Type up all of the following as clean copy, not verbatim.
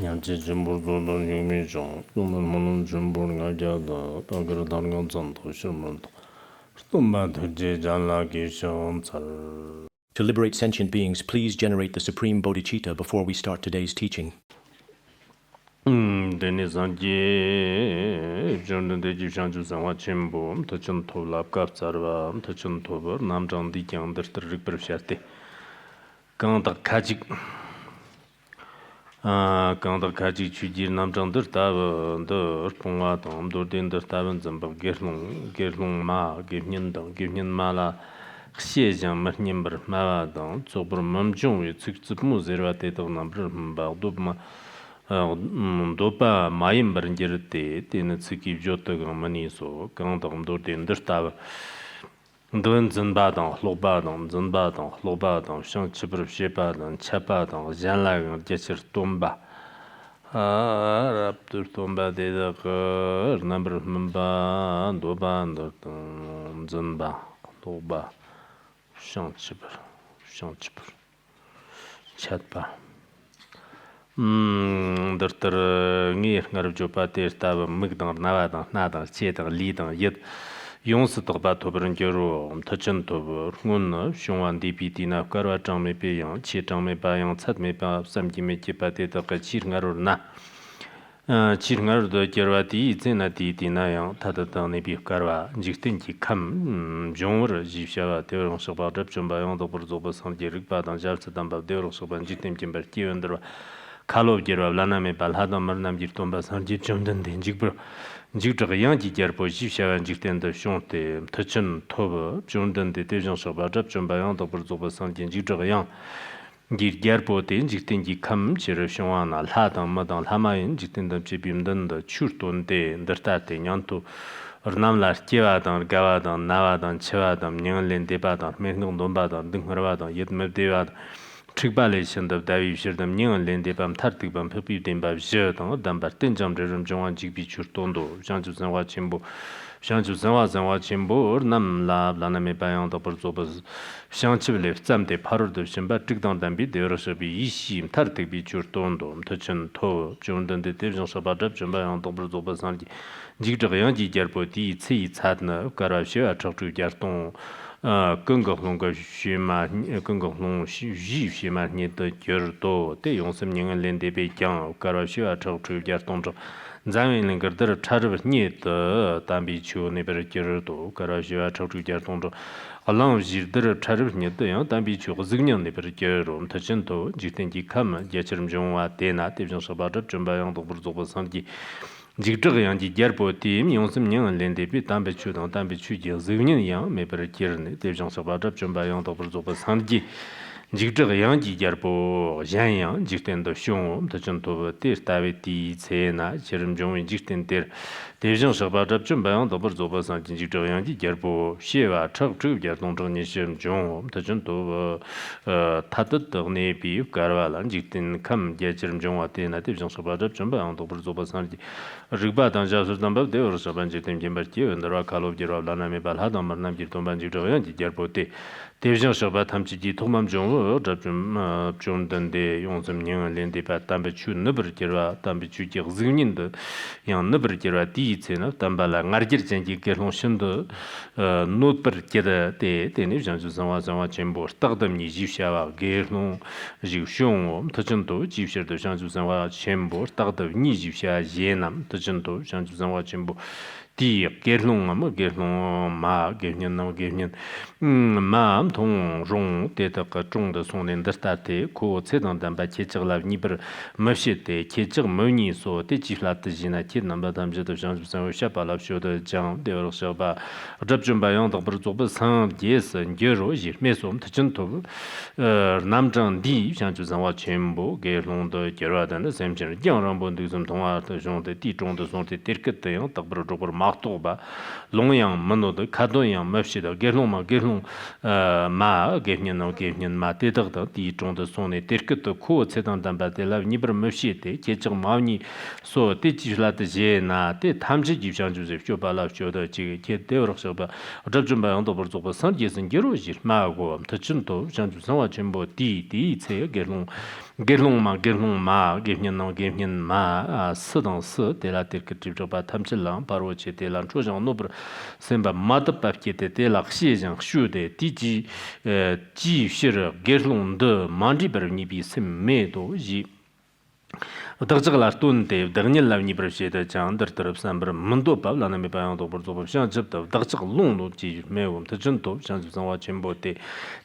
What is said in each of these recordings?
양지 전부도 유미종 용문은 전부는 가져다 다그러 다른 전도 실문도 또마도 제잔라기 숑살. To liberate sentient beings, please generate the supreme bodhicitta before we start today's teaching. 데니산지 전는데 지상주상화 침보 터천 토랍갑 자르바 터천 토버 남장디 장들들 버샤테 강다 카직 강다 카직 주지 남장들 다더 통화 dom도된들 다은 점버 게롱마 게년마라 시에장 머님버 마와동 조버 멈중위 측츠무제르와테도 남버 바도마 도파 마임 버인제르테 테는 츠기 조토가 마니소 강동도 된더타 돈전바당 로바당 전바당 로바당 상치브르 셰바당 차바당 잔라가 제처 톰바 raptur tomba 데다가 넘버 멤바 도반도 전바 도바 상치브르 찻바 дартар ngir ngarab jopa terta migdang nawada nada chetang lidang yet yongsu togba tobrun gero tachin tobur ngun shongwan dpt na karwa changme pe yang che changme ba yang chatme ba samgi me che pa te ta ka chir ngarur na chir ngarur do gerwa di zena di na yang ta da ne bi karwa jikten ki kam jongur jibsha te rong so ba jab chomba yang do bur zo ba sang jerik ba dang jar sadam ba de rong so ban jikten kim ber ti wendro 칼로지로 라나메 발하도 머남 지톰바 산지 좀든 된직부 직저가 양지 저보 집샤간 직된도 쇼테 터천 토버 좀든데 대정서 바잡 좀 바양도 버조버 산지 직저가 양 기르포테 직된지 감 지르 쇼와나 하다 마당 하마인 직된도 집임든도 추르톤데 더타테 냥토 얼남라 제와당 가와당 나와당 체와당 냥렌데바당 맹동 돈바당 등허바당 옛메데와 Trikbalation davi shirdam nyan lende bam tartik bam pepi demba jerdang dambar tenjam rerum jongwan jigbi churtondo janju zanwa chimbo shanju zanwa chimbo nam la laname bayang da por zobas shanchibele zamde parur de shimba trikdang dambi de roshabi ishim tartik bi churtondo tachin to jondan de devjong sabadab jamba da por zobas sanji jigdra yangi gerbo di ci chadna karashya achchu jarton 긍거홍거 쉬마 긍거홍 쉬마 니도 겨도 대 용섬닝은 렌데베 장 가라시아 저추자 동저 자윈은 거들 차르버 니도 담비추 네버 겨도 가라시아 저추자 동저 알랑 지르들 차르버 니도 양 담비추 ዝግ년 네버 겨로 터진도 지텐지 감 제처럼 정와 대나 대정 서바드 좀바양도 부르고 상기 직저가 양지 ger보팀 용심년 렌데비 담배추동 담배추지 ዝግ년 양 메버 겨르네 대정 서바드 좀바양도 부르고 상기 직저가 양지 ger보 잔양 직텐도 쇼 터진도 테스타베티 세나 저름 정위 직텐데 대정 서바드 좀바양도 부르고 상기 직저가 양지 ger보 시와 척추 ger동정니 시험 좀 터진도 타뜻덕네 비 가르발란 직텐 감 제처럼 정와 테나 대정 서바드 좀바양도 부르고 상기 Rigba Jasurdan de Ursabanji Timberti and the Rakalo Giro Laname Balhadam Marnam Gitomban Giroyan, Gerbote, Division Shabat Hamchi Tomam Jon, Jondan de Yonsam Yang Lendi Patambechu, Nubergira, Tambichu Zinin, the young Nubergira Dizena, Tambala, Margirjanji Geronshindo, Notbergeda de Division Susanwa Chamber, Tardam Nijisha, Gernon, Jishon, Tajanto, Jisha de Jean Susanwa Chamber, Tardam Nijisha, Yenam, Tajanto, Jean Susanwa Chamber. 디 게르농 게르농 마 게르년 게르년 마음 통종 데다가 종의 손에 더스타테 고 세단단 바체적라 니버 머시테 체적 머니소 데지라트지나 티남바담제도 장주상 샤발랍쇼도 장 데어서바 접준바용 더브르조브 상 예스 게로지 메솜 특전토 남장 디 장주상와 첨보 게르농도 게르와다는 셈전 장람본도 좀 동화도 종의 디종의 손에 데르케테요 더브르조브 마토바 롱양 만노도 카도양 맵시다 게르노마 게르노 마 게르니노 게르닌 마테덕도 디종의 손에 데르케토 코 세단단바텔라 니버 맵시테 제적 마우니 소 데지라트제나 데 탐지 집장주세 쇼발랍쇼도 지게 데어럭서바 어접준바용도 버조바 산제선 게로지 마고 터춘도 장주상와 전부 디디체 게르노 gerlong ma gevnyen ma sedang se de la ter ke trip ba tamchil lang paro che de lang chojang nobr semba mad pa ke de la xie jang shu de di ji ji shir gerlong de mandi ber ni bi sem me do ji Dagzaglar tunde dagnil lavni brasheda chandar tarab sambar mando pab lana me bayang do bor zob shan jibda dagzag long do ji me wom ta jin to shan zangwa chimbo te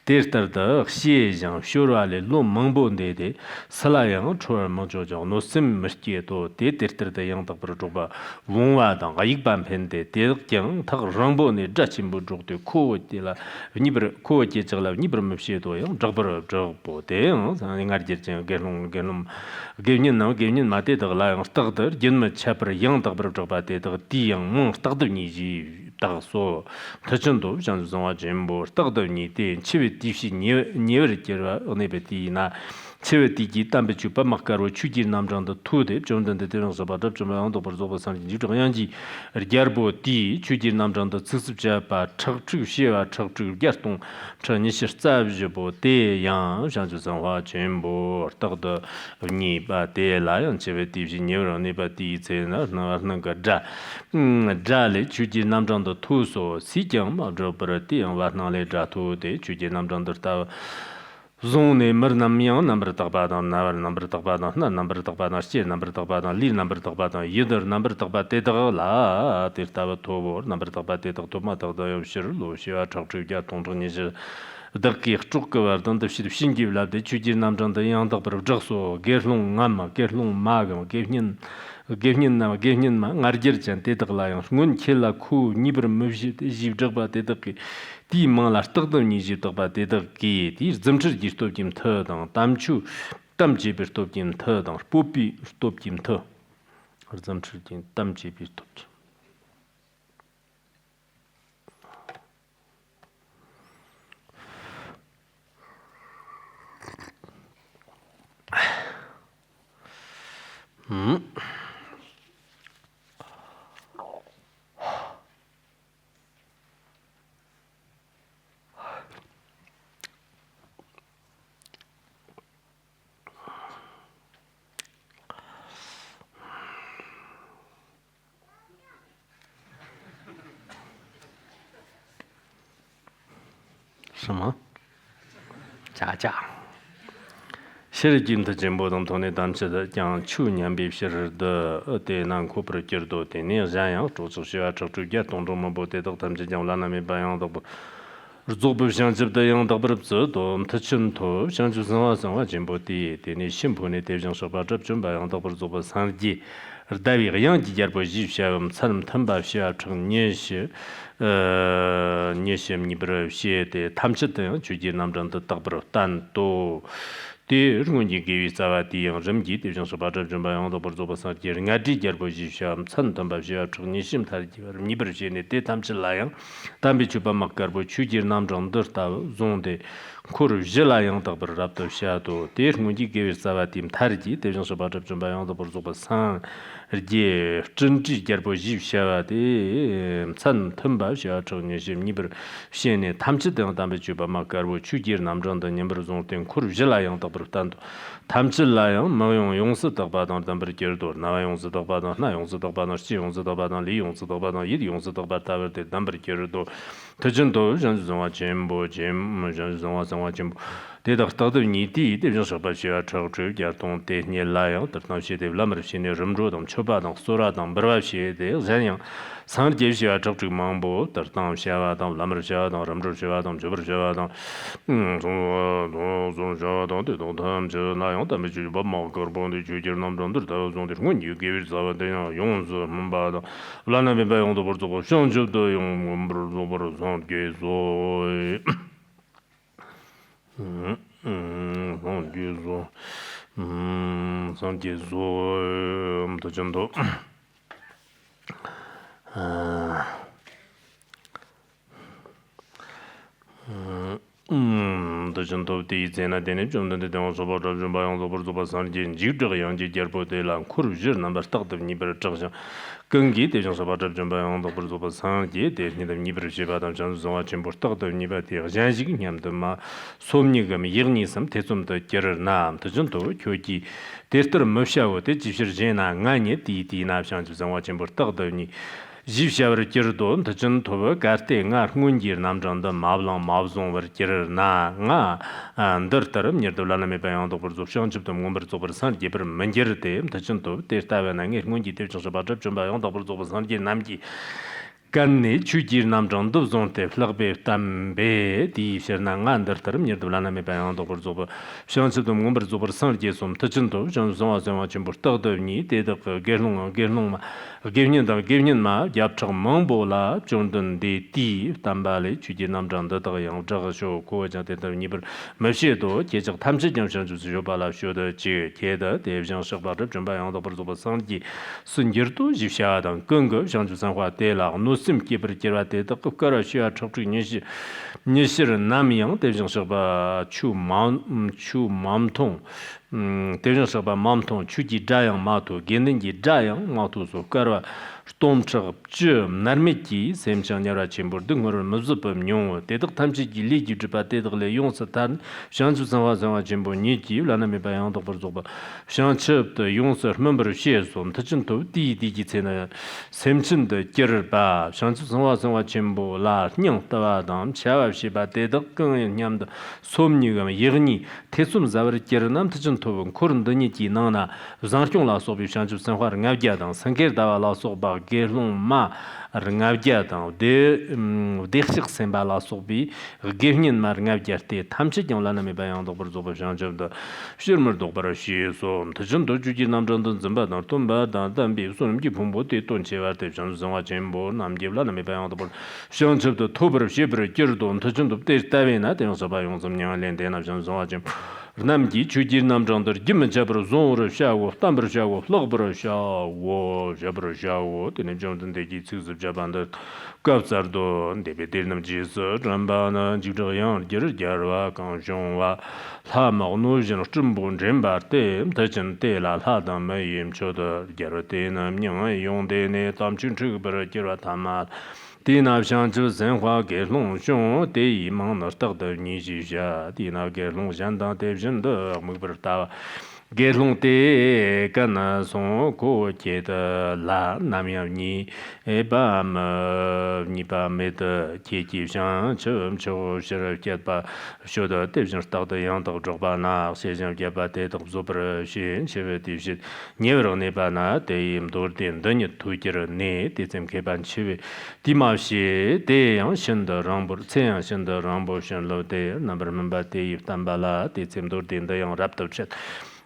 der tar da xie jang shura le lo mangbo de de sala yang chor ma jo jo no sim mshtie to de der tar da yang tak bor joba wongwa dang ga ik ban pen de de jang tak rangbo ne ja chimbo jog de ko de la ni ber ko je jagla ni ber mshie do yang jagbar jog bo de sang ngar jer jang gelong Gevnin mate de la yang stagder jinma chapra yang dagbar jaba de de di yang mong stagder ni ji dag so tachin do jan zongwa jembo stagder ni de chiwe di shi niewer jerwa one be di na chiwe di ji tambe chu pa makar wo chuji namjang de tu de jongdan de de so ba de joma ang do bor zo ba san ji zhong yang ji gyarbo di chuji namjang de tsip ja ba chak chu xie wa chak chu gyar tong chen ni shi za ji bo de yang jan zongwa jembo stagder ni ba de la yang chiwe di ji niewer ne ba di ze na ga ja le chuji namjang de tu so si jiang ma zhe ber di yang wa na le ja tu de chuji namjang de ta Zone mer nam yang number tagba dan na number tagba dan na number tagba dan xie number tagba dan li number tagba dan yeder number tagba te da la te ta to bor number tagba te to ma ta da yo shir lo xia chak chu ja tong zhong ni zhe da ki chuk ge war dan de shi xin gi la de chu ji nam zhang de yang da ber zhe so ge long ngam ma ge long ma ga ge nin ma ngar jer chen te da la yang ngun khela khu ni ber me ji ji zhe ba te da ki di mang la stag de ni ji da ba de da ki di zim zhi ji stop jim the dang dam chu dam ji bi stop jim the dang pu pi stop jim the zim zhi jin dam ji bi stop jim什么？加价。Shir jim ta jimbo dang tone damchi da yang chu nian bi shir da de nan ku pro jir do de ne zhan yang zhu zhu xia zhu zhu ya dong zhong mo bo de dog damchi jiang lan na mi ba yang dog zhu bu xiang jib da yang dog ber zi do ta chen to xiang ju zang wa jimbo di de ne xin pu ne de jiang shou ba zhib zhun ba yang dog ber zu ba san ji da wi ge yang ji jar bo ji xia wam can tan ba xia cheng nie xie nie xie ni ber xie de tam chi de ju ji nam zhang de dog ber dan do 디 르군지 게위 자와디 영점지 대정 소바저 좀 바용도 버조 버서 게르가지 게르보지 샴 천던바시아 추니심 타지 니버지네 데 담실라양 담비 주바 막가보 추지 남정더 다 존데 코르 jel라양 더버 랍도 샤도 데 르군지 게위 자와디 타르지 대정 소바저 좀 바용도 버조 버서 르제 진지 게르보지 샤와디 천던바시아 추니심 니버 시네 담치 등 담비 주바 막가보 추지 남정더 님버 존데 코르 jel라양 tanto tamchillayang mayong yongsi dagbadan dambar gerdur nawa yongsi dagbadan na yongsi dagbadan shi yongsi dagbadan li yongsi dagbadan yid yongsi dagbadan tabar de dambar gerdur tajindo janzu zangwa jembo janzu zangwa jembo dedak tagdab nidi de jansu ba shiwa chag chug ya tong de nye layang tartang shi de lamar shi ne rimzhu dang choba dang sura dang barwa shi de zanyang sang je shiwa chag chug mangbo tartang shiwa dang lamar shiwa dang rimzhu shiwa dang chobar shiwa dang zong shiwa dang de dong tam je layang dame ju ba ma garbon de ju jir nam dang dur da zong de ngun yu ge wir zawa de yong zu mba da lana me ba yong do bor zo shang ju de yong mbr zo bor zong ge zo 도전도 的真头第在那点的中的电说包着准备用做不做不上的就这个样子结果对了苦日那么大的你不是正常更给的说包着准备用做不做不上的的你的你不是去把他们说全部大的你把的现在你们的嘛说你个么一年什么这种的结儿那的真头就去这是没效果的就是这那俺也第那像就说全部大的你Jivshawar kirdo, tachin toba karte nga ngunjir namchanda mablang mabzong war kirir na nga ndar taram nirdo lana me bayang dobar zo shang chibdom ngombar zobar san jibir manjir de, tachin toba tertawa na ngir ngunji terchang shabachab chumbayang dobar zobar san jir namji Ganni chujir namchang dubzong te flagbe tambe di shirna nga ndar taram nirdo lana me bayang dobar zobar shang chibdom ngombar zobar san jesum tachin toba shang zonwa zonwa chimbur tagdavni dedak gerlong ma Gevnin ma yapchak mangbo la chondon de di tambale chuji namjang da da yang zhaga sho ko jang de da nibur ma xie do jie zhe tam zhi jiang shan zu zhi ba la shu de ji tie de de jiang shi ba zhe zhen ba yang da bu zu sang ji sun jir du ji xia dang geng ge xiang zu san hua de la nu sim ki ber ji wa de de ge ge ra xia chok zhi ni xi ren nam yang de jiang shi ba chu mam tong 대전 서바 맘통 추지 자양 마토 겐든지 자양 마토 소카라 스톰처 쯔 나르미키 셈창냐라 쳔버 등거를 무즈범 용 대덕 탐지 길리지 주바 대덕레 용서탄 샹주상화 상화 쳔버 니지 라나메 바양 도버조바 샹첩도 용서 멤버 시에솜特진도 디디지 체나 셈친데 겨르바 샹주상화 상화 쳔버 라 냥따와담 차와시바 대덕 긍 냠도 솜니가 예그니 태숨 자버 겨르남 특진도 코른더니 지나나 장총라 소비 샹주상화 랑아갸당 상게다와 라소바 gerlong ma rngavja ta de xik semba la sobi gevnin ma rngavja te tamchi jongla na me bayang do bur zo ba jang jam da shirmur do bar shi so tjin do ju ji nam jang don zamba da ton ba da dan bi so nam ji phum bo te ton che wa te jang zang wa chen bo nam ji la na me bayang do bur shang chub do to bar shi bar ger do tjin do te ta we na te so ba yong zam nyang len de na jang zang wa chen 남기 주지 남정들 김은 잡으러 zon으로 샤고 담으로 샤고 럭브로 샤고 잡으로 샤고 되는 정도는 되지 즉습 잡한다 갑자도 데베들남 지서 람바나 지저양 저르자와 강종와 사마노진 쯤본 잼바테 대전대라 하다메 임초도 저르테나 명의 용대네 담춘측버려 저라 타마 Dina xiang zhi zhen hua ge long xiong de yi mang na stag de ni ji xia Dina ge long xiang dang de zhen de mu ber ta ge long de ga na song ko jie de la nam yang ni e ba me ni ba me de jie ji xiang chum chou shi re jie ba xiu de de zhen stag de yang de zhou ba na xie zhen jie ba de de zu ber xin xie we de xi nie ro ne ba na de yim do de de ni tu ji re ne de zhen ke ban chi we di ma xie de yang xin de rang bu ce yang xin de rang bu xin lo de na ber men ba de yi tan ba la de zhen do de yang rap de chet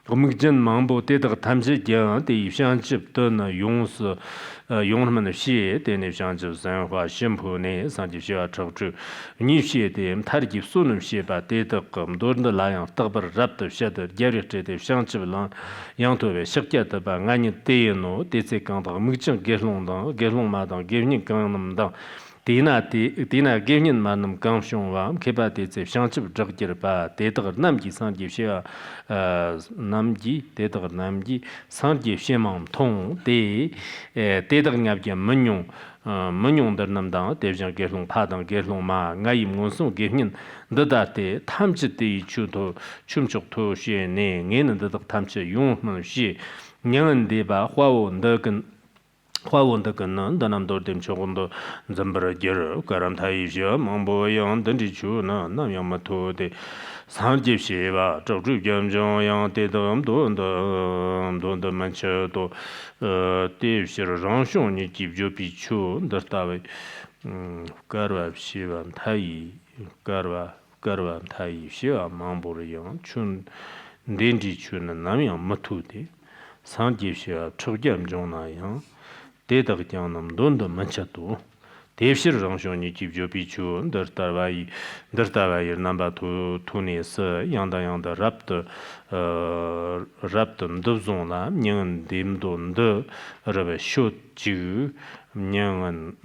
Gomigjen mambo de de tamji jiang de xiang jib de ne yong si yong men de xie de ne xiang jib san hua xin pu ne sang ji xia chou zhi ni xie de ta ji su ne xie ba de de gem do de la yang de ber rap de xie de jia ri de xiang jib lang yang to we xie jia de ba ngan ni de no de ce gang de migjen ge long ma dang ge ni gang nam dang Dina gevnin ma nam gang xiong wa keba de ze xiang chib zhag jir ba de de nam ji sang ji xia nam ji de de nam ji sang ji xie mang tong de de ngab ji men yong de nam dang de jiang ge long pa dang ge long ma nga yi mon song gevnin de da de tam chi de chu to chum chok to xie ne nge ne de tam chi yong men xie nyang de ba hua wo de gen 화원도 건는 다남도 됨 조금도 점버려 겨 가람 타이죠 망보양 던지 주나 남양마토데 상집시바 저주 점정양 대dom도 만쳐도 대시를 장숑이 집조 비추 더다베 가르압시바 타이 가르압 타이 시와 망보려 춘 덴지 추는 남양마토데 상집시와 초점정나요 대덕 장남 돈도 만차도 대시를 정신이 집조 비추 더다와이 넘바 투네스 양다양다 랍도 랍도 냥 딤돈도 러베 쇼지 냥은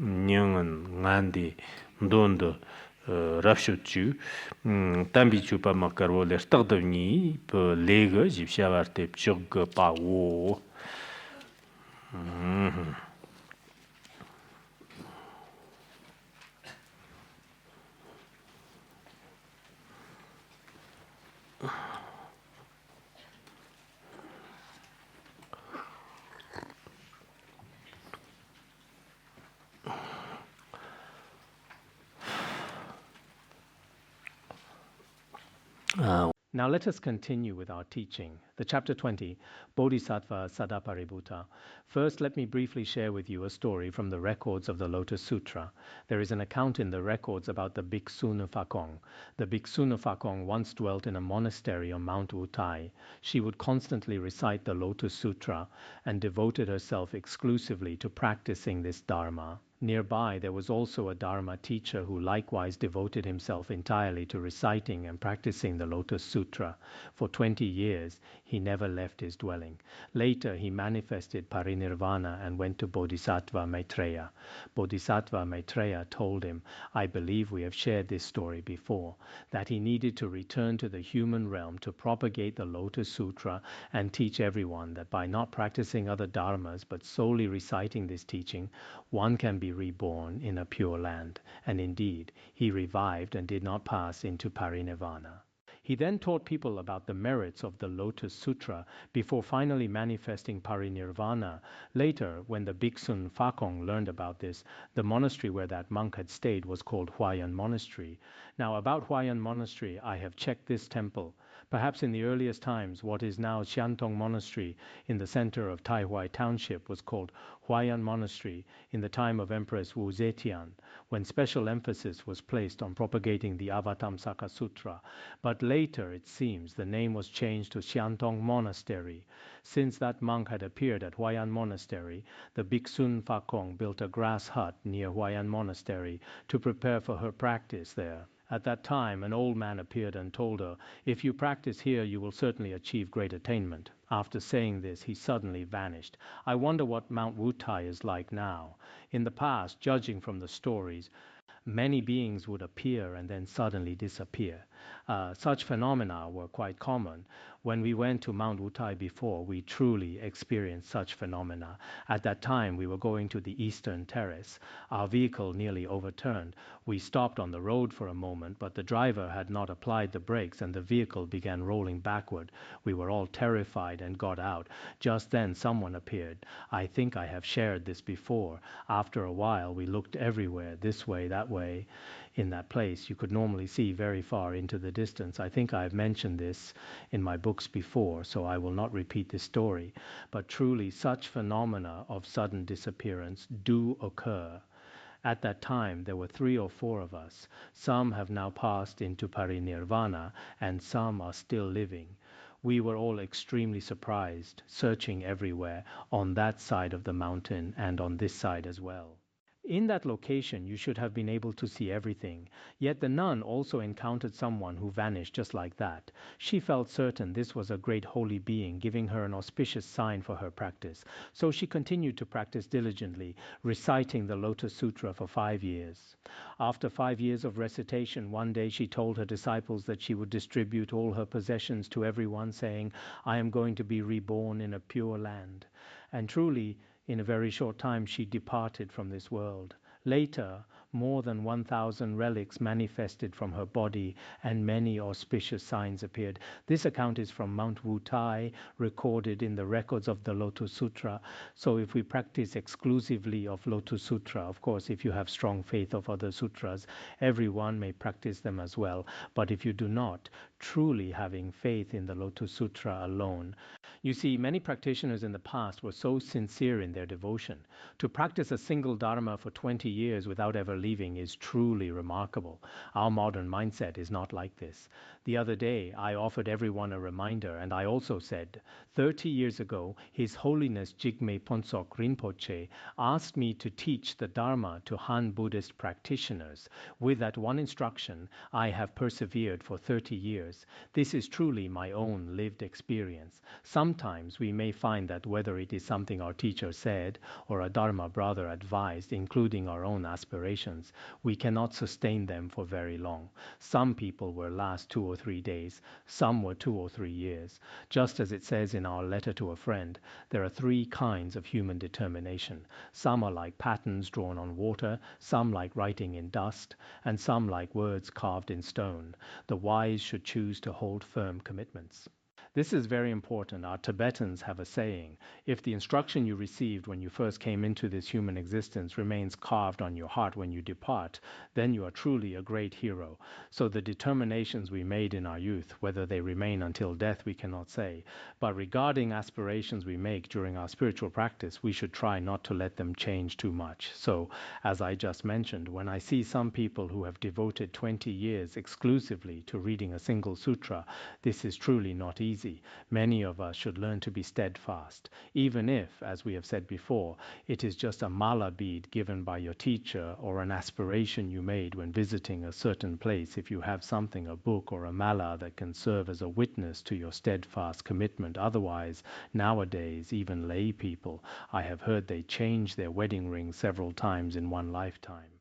안디 돈도 rafshutju tambi chupa makarwo le stagdavni pe lega jipshavarte pchug pawo Now let us continue with our teaching. The chapter 20, Bodhisattva Sadāparibhūta. First, let me briefly share with you a story from the records of the Lotus Sutra. There is an account in the records about the Bhikshuni Phakong. The Bhikshuni Phakong once dwelt in a monastery on Mount Wutai. She would constantly recite the Lotus Sutra and devoted herself exclusively to practicing this Dharma. Nearby, there was also a Dharma teacher who likewise devoted himself entirely to reciting and practicing the Lotus Sutra. For 20 years, he never left his dwelling. Later, he manifested parinirvana and went to Bodhisattva Maitreya. Bodhisattva Maitreya told him, I believe we have shared this story before, that he needed to return to the human realm to propagate the Lotus Sutra and teach everyone that by not practicing other dharmas but solely reciting this teaching, one can be reborn in a pure land. And indeed, he revived and did not pass into parinirvana. He then taught people about the merits of the Lotus Sutra before finally manifesting parinirvana. Later, when the Bhikshun Phakong learned about this, the monastery where that monk had stayed was called Huayan Monastery. Now, about Huayan Monastery, I have checked this temple. Perhaps in the earliest times, what is now Xiantong Monastery in the center of Taihui Township was called Huayan Monastery in the time of Empress Wu Zetian, when special emphasis was placed on propagating the Avatamsaka Sutra. But later, it seems, the name was changed to Xiantong Monastery. Since that monk had appeared at Huayan Monastery, the Bhikshun Phakong built a grass hut near Huayan Monastery to prepare for her practice there. At that time, an old man appeared and told her, if you practice here, you will certainly achieve great attainment. After saying this, he suddenly vanished. I wonder what Mount Wutai is like now. In the past, judging from the stories, many beings would appear and then suddenly disappear. Such phenomena were quite common. When we went to Mount Wutai before, we truly experienced such phenomena. At that time, we were going to the eastern terrace. Our vehicle nearly overturned. We stopped on the road for a moment, but the driver had not applied the brakes and the vehicle began rolling backward. We were all terrified and got out. Just then, someone appeared. I think I have shared this before. After a while, we looked everywhere, this way, that way. In that place, you could normally see very far into the distance. I think I have mentioned this in my books before, so I will not repeat this story. But truly, such phenomena of sudden disappearance do occur. At that time, there were 3 or 4 of us. Some have now passed into parinirvana, and some are still living. We were all extremely surprised, searching everywhere, on that side of the mountain and on this side as well. In that location, you should have been able to see everything. Yet the nun also encountered someone who vanished just like that. She felt certain this was a great holy being giving her an auspicious sign for her practice. So she continued to practice diligently, reciting the Lotus Sutra for 5 years. After 5 years of recitation, one day she told her disciples that she would distribute all her possessions to everyone, saying, I am going to be reborn in a pure land. And truly, in a very short time, she departed from this world. Later, more than 1,000 relics manifested from her body and many auspicious signs appeared. This account is from Mount Wutai, recorded in the records of the Lotus Sutra. So if we practice exclusively of Lotus Sutra, of course, if you have strong faith of other sutras, everyone may practice them as well. But if you do not, truly having faith in the Lotus Sutra alone. You see, many practitioners in the past were so sincere in their devotion. To practice a single Dharma for 20 years without ever leaving is truly remarkable. Our modern mindset is not like this. The other day, I offered everyone a reminder, and I also said, 30 years ago, His Holiness Jigme Phuntsok Rinpoche asked me to teach the Dharma to Han Buddhist practitioners. With that one instruction, I have persevered for 30 years. This is truly my own lived experience. Sometimes we may find that whether it is something our teacher said or a Dharma brother advised, including our own aspirations, aspirations, we cannot sustain them for very long. Some people will last 2 or 3 days, some were 2 or 3 years. Just as it says in our letter to a friend, there are 3 kinds of human determination. Some are like patterns drawn on water, some like writing in dust, and some like words carved in stone. The wise should choose to hold firm commitments. This is very important. Our Tibetans have a saying, if the instruction you received when you first came into this human existence remains carved on your heart when you depart, then you are truly a great hero. So the determinations we made in our youth, whether they remain until death, we cannot say. But regarding aspirations we make during our spiritual practice, we should try not to let them change too much. So, as I just mentioned, when I see some people who have devoted 20 years exclusively to reading a single sutra, this is truly not easy. Many of us should learn to be steadfast, even if, as we have said before, it is just a mala bead given by your teacher or an aspiration you made when visiting a certain place. If you have something, a book or a mala, that can serve as a witness to your steadfast commitment. Otherwise, nowadays, even lay people, I have heard they change their wedding ring several times in one lifetime.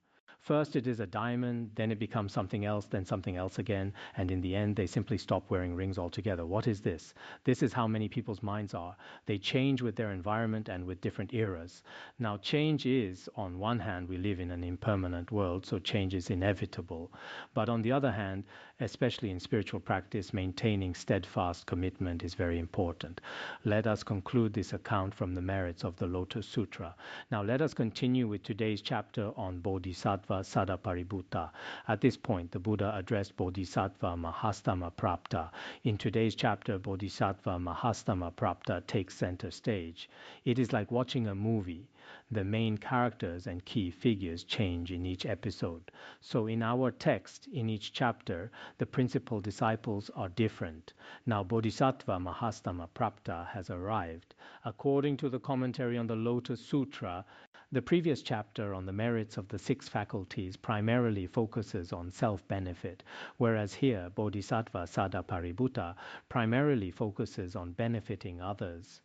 First it is a diamond, then it becomes something else, then something else again, and in the end they simply stop wearing rings altogether. What is this? This is how many people's minds are. They change with their environment and with different eras. Now change is, on one hand, we live in an impermanent world, so change is inevitable. But on the other hand, especially in spiritual practice, maintaining steadfast commitment is very important. Let us conclude this account from the merits of the Lotus Sutra. Now let us continue with today's chapter on Bodhisattva Sadāparibhūta. At this point, the Buddha addressed Bodhisattva Mahastama-prapta. In today's chapter, Bodhisattva Mahastama-prapta takes center stage. It is like watching a movie. The main characters and key figures change in each episode. So in our text, in each chapter, the principal disciples are different. Now Bodhisattva Mahastama-prapta has arrived. According to the commentary on the Lotus Sutra, the previous chapter on the merits of the 6 faculties primarily focuses on self-benefit, whereas here Bodhisattva Sadāparibhūta primarily focuses on benefiting others.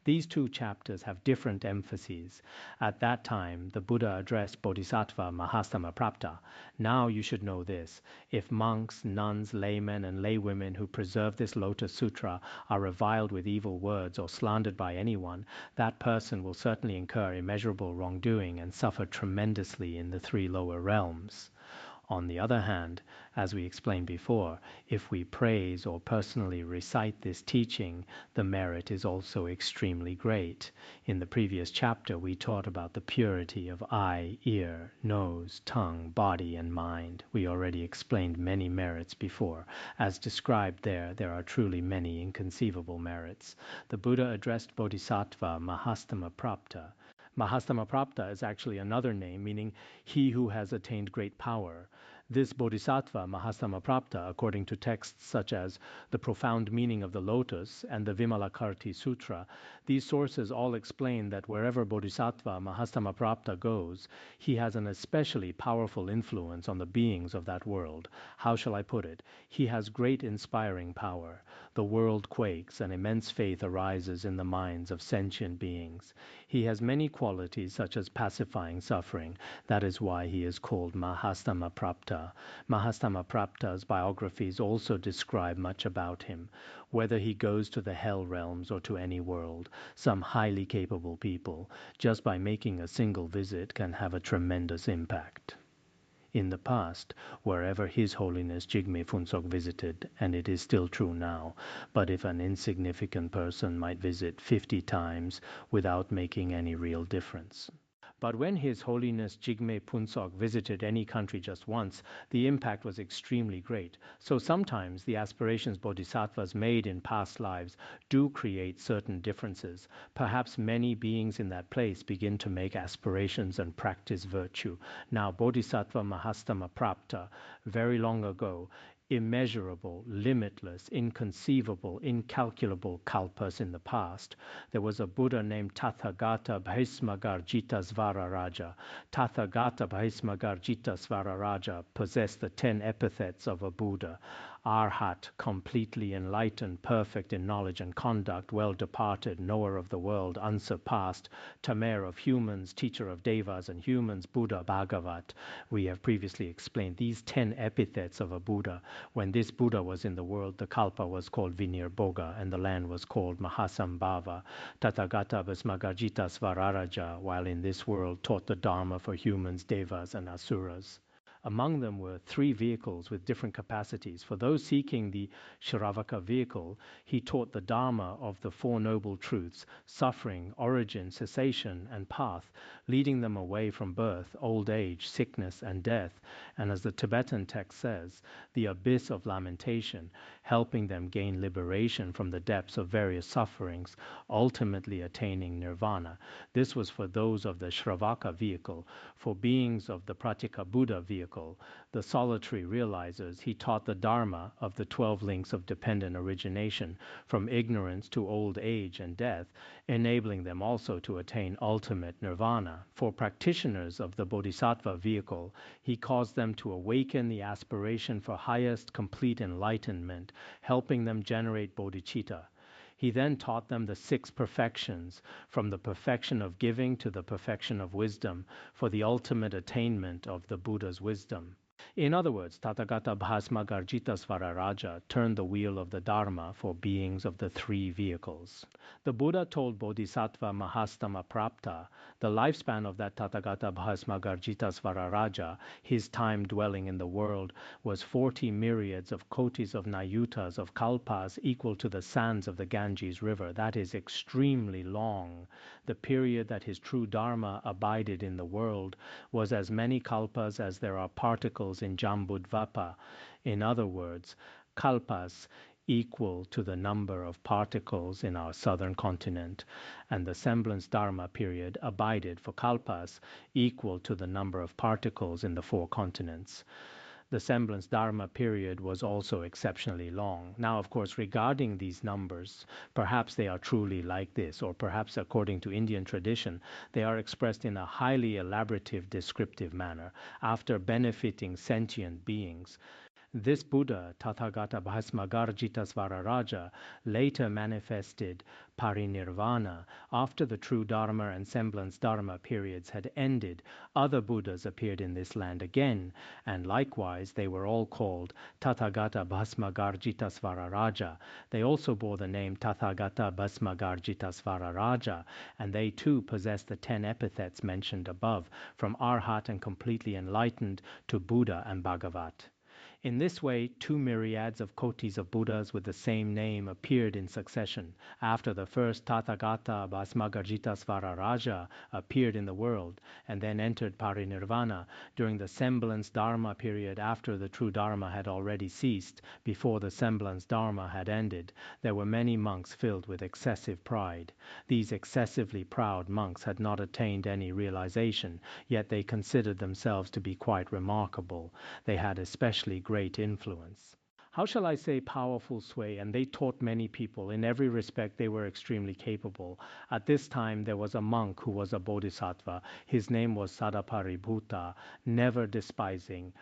These 2 chapters have different emphases. At that time, the Buddha addressed Bodhisattva Mahastama-prapta. Now you should know this. If monks, nuns, laymen, and laywomen who preserve this Lotus Sutra are reviled with evil words or slandered by anyone, that person will certainly incur immeasurable wrongdoing and suffer tremendously in the 3 lower realms. On the other hand, as we explained before, if we praise or personally recite this teaching, the merit is also extremely great. In the previous chapter, we taught about the purity of eye, ear, nose, tongue, body, and mind. We already explained many merits before. As described there are truly many inconceivable merits. The Buddha addressed Bodhisattva Mahastama-prapta. Mahastama-prapta is actually another name meaning he who has attained great power. This Bodhisattva Mahastama-prapta, according to texts such as the Profound Meaning of the Lotus and the Vimalakarti Sutra, these sources all explain that wherever Bodhisattva Mahastama-prapta goes, he has an especially powerful influence on the beings of that world. How shall I put it? He has great inspiring power. The world quakes, and immense faith arises in the minds of sentient beings. He has many qualities such as pacifying suffering. That is why he is called Mahastama-prapta. Mahastama-prapta's biographies also describe much about him. Whether he goes to the hell realms or to any world, some highly capable people, just by making a single visit, can have a tremendous impact. In the past, wherever His Holiness Jigme Phuntsok visited, and it is still true now, but if an insignificant person might visit 50 times without making any real difference. But when His Holiness Jigme Phuntsok visited any country just once, the impact was extremely great. So sometimes the aspirations bodhisattvas made in past lives do create certain differences. Perhaps many beings in that place begin to make aspirations and practice virtue. Now Bodhisattva Mahastama-prapta, very long ago, immeasurable, limitless, inconceivable, incalculable kalpas in the past, there was a Buddha named Tathagata Bhismagarjita Svararaja. Tathagata Bhismagarjita Svararaja possessed the 10 epithets of a Buddha. Arhat, completely enlightened, perfect in knowledge and conduct, well-departed, knower of the world, unsurpassed, tamer of humans, teacher of devas and humans, Buddha, Bhagavat. We have previously explained these 10 epithets of a Buddha. When this Buddha was in the world, the kalpa was called Vinirboga, and the land was called Mahasambhava. Tathagata Bhasmagarjita Svararaja, while in this world, taught the Dharma for humans, devas, and asuras. Among them were 3 vehicles with different capacities. For those seeking the Shravaka vehicle, he taught the Dharma of the 4 noble truths, suffering, origin, cessation, and path, leading them away from birth, old age, sickness, and death, and as the Tibetan text says, the abyss of lamentation, helping them gain liberation from the depths of various sufferings, ultimately attaining nirvana. This was for those of the Shravaka vehicle. For beings of the Pratyeka Buddha vehicle, the solitary realizers, he taught the Dharma of the 12 links of dependent origination, from ignorance to old age and death, enabling them also to attain ultimate nirvana. For practitioners of the Bodhisattva vehicle, he caused them to awaken the aspiration for highest complete enlightenment, helping them generate bodhicitta. He then taught them the 6 perfections, from the perfection of giving to the perfection of wisdom, for the ultimate attainment of the Buddha's wisdom. In other words, Tathagata Bhasmagarjita Svararaja turned the wheel of the Dharma for beings of the 3 vehicles. The Buddha told Bodhisattva Mahastama Prapta, the lifespan of that Tathagata Bhasmagarjita Svararaja, his time dwelling in the world, was 40 myriads of kotis of nayutas of kalpas, equal to the sands of the Ganges River. That is extremely long. The period that his true Dharma abided in the world was as many kalpas as there are particles in Jambudvapa. In other words, kalpas equal to the number of particles in our southern continent, and the semblance Dharma period abided for kalpas equal to the number of particles in the 4 continents. The semblance Dharma period was also exceptionally long. Now, of course, regarding these numbers, perhaps they are truly like this, or perhaps according to Indian tradition, they are expressed in a highly elaborative descriptive manner, after benefiting sentient beings. This Buddha, Tathagata Bhasmagarjita Svararaja, later manifested parinirvana. After the true Dharma and semblance Dharma periods had ended, other Buddhas appeared in this land again, and likewise they were all called Tathagata Bhasmagarjita Svararaja. They also bore the name Tathagata Bhasmagarjita Svararaja, and they too possessed the 10 epithets mentioned above, from Arhat and completely enlightened to Buddha and Bhagavat. In this way, 2 myriads of kotis of Buddhas with the same name appeared in succession. After the first Tathagata Bhasmagarjita Svararaja appeared in the world and then entered parinirvana during the semblance Dharma period, after the true Dharma had already ceased, before the semblance Dharma had ended, there were many monks filled with excessive pride. These excessively proud monks had not attained any realization, yet they considered themselves to be quite remarkable. They had especially great influence. How shall I say powerful sway? And they taught many people. In every respect, they were extremely capable. At this time, there was a monk who was a bodhisattva. His name was Sadāparibhūta, never despising.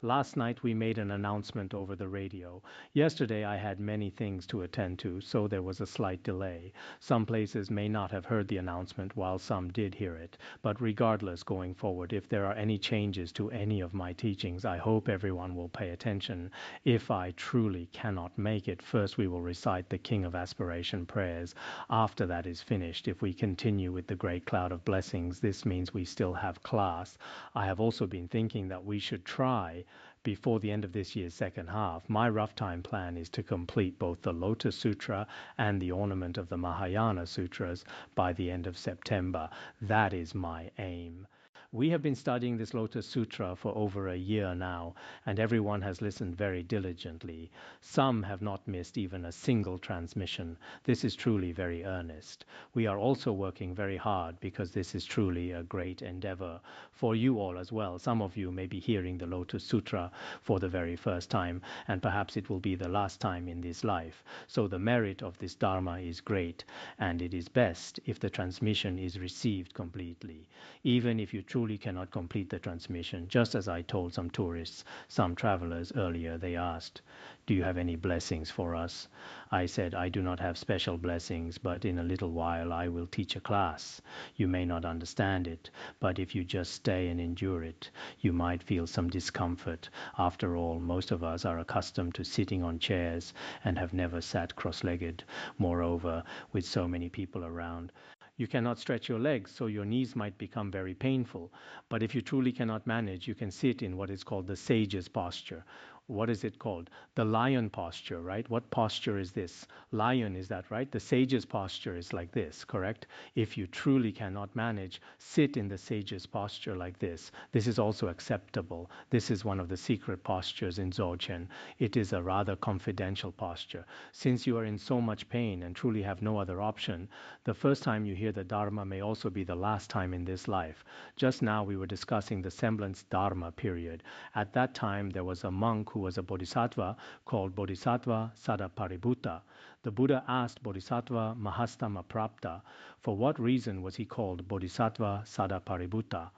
Last night we made an announcement over the radio. Yesterday I had many things to attend to, so there was a slight delay. Some places may not have heard the announcement, while some did hear it. But regardless, going forward, if there are any changes to any of my teachings, I hope everyone will pay attention. If I truly cannot make it, first we will recite the King of Aspiration prayers. After that is finished, if we continue with the Great Cloud of Blessings, this means we still have class. I have also been thinking that we should try, before the end of this year's second half, my rough time plan is to complete both the Lotus Sutra and the ornament of the Mahayana Sutras by the end of September. That is my aim. We have been studying this Lotus Sutra for over a year now, and everyone has listened very diligently. Some have not missed even a single transmission. This is truly very earnest. We are also working very hard because this is truly a great endeavor for you all as well. Some of you may be hearing the Lotus Sutra for the very first time, and perhaps it will be the last time in this life. So the merit of this Dharma is great, and it is best if the transmission is received completely. Even if you truly cannot complete the transmission, just as I told some tourists, some travelers earlier, they asked, "Do you have any blessings for us?" I said, "I do not have special blessings, but in a little while I will teach a class. You may not understand it, but if you just stay and endure it, you might feel some discomfort. After all, most of us are accustomed to sitting on chairs and have never sat cross-legged. Moreover, with so many people around, you cannot stretch your legs, so your knees might become very painful. But if you truly cannot manage, you can sit in what is called the sage's posture." What is it called? The lion posture, right? What posture is this? Lion, is that right? The sage's posture is like this, correct? If you truly cannot manage, sit in the sage's posture like this. This is also acceptable. This is one of the secret postures in Dzogchen. It is a rather confidential posture. Since you are in so much pain and truly have no other option, the first time you hear the Dharma may also be the last time in this life. Just now we were discussing the semblance Dharma period. At that time there was a monk who was a bodhisattva called Bodhisattva Sadāparibhūta. The Buddha asked Bodhisattva Mahastamaprapta, for what reason was he called Bodhisattva Sadāparibhūta?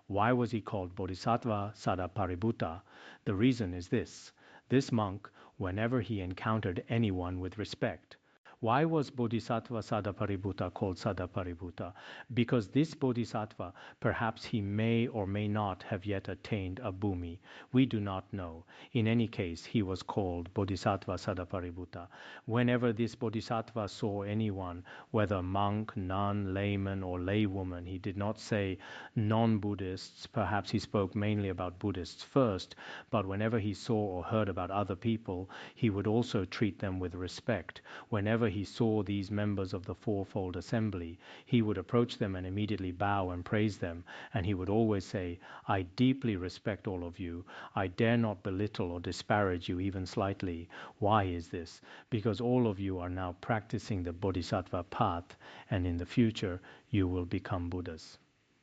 Why was he called Bodhisattva Sadāparibhūta? The reason is this. This monk, whenever he encountered anyone with respect. Why was Bodhisattva Sadāparibhūta called Sadāparibhūta? Because this Bodhisattva, perhaps he may or may not have yet attained a bhumi. We do not know. In any case, he was called Bodhisattva Sadāparibhūta. Whenever this Bodhisattva saw anyone, whether monk, nun, layman, or laywoman, he did not say non-Buddhists. Perhaps he spoke mainly about Buddhists first, but whenever he saw or heard about other people, he would also treat them with respect. Whenever he saw these members of the fourfold assembly, he would approach them and immediately bow and praise them, and he would always say, "I deeply respect all of you. I dare not belittle or disparage you even slightly." Why is this? Because all of you are now practicing the Bodhisattva path, and in the future you will become Buddhas.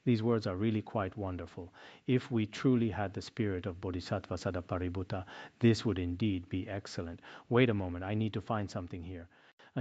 These words are really quite wonderful. If we truly had the spirit of Bodhisattva Sadāparibhūta, this would indeed be excellent. Wait a moment, I need to find something here.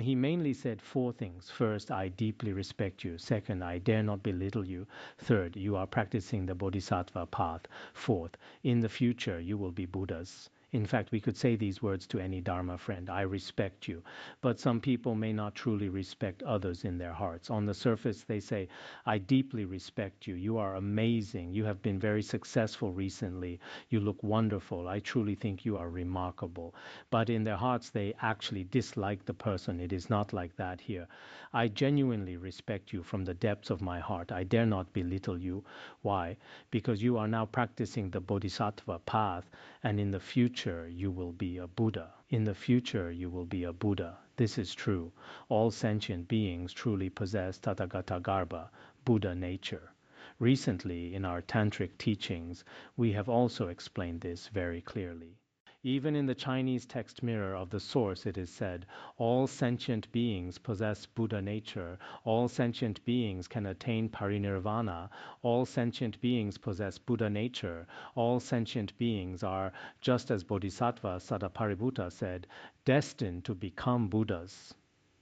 He mainly said four things. First, "I deeply respect you." Second, "I dare not belittle you." Third, "You are practicing the Bodhisattva path." Fourth, "In the future you will be Buddhas." In fact, we could say these words to any Dharma friend, "I respect you." But some people may not truly respect others in their hearts. On the surface, they say, "I deeply respect you. You are amazing. You have been very successful recently. You look wonderful. I truly think you are remarkable." But in their hearts, they actually dislike the person. It is not like that here. "I genuinely respect you from the depths of my heart. I dare not belittle you." Why? Because you are now practicing the Bodhisattva path, and in the future you will be a Buddha. In the future you will be a Buddha. This is true. All sentient beings truly possess Tathagata Garbha, Buddha nature. Recently, in our tantric teachings, we have also explained this very clearly. Even in the Chinese text mirror of the source, it is said, all sentient beings possess Buddha nature. All sentient beings can attain parinirvana. All sentient beings possess Buddha nature. All sentient beings are, just as Bodhisattva Sadāparibhūta said, destined to become Buddhas.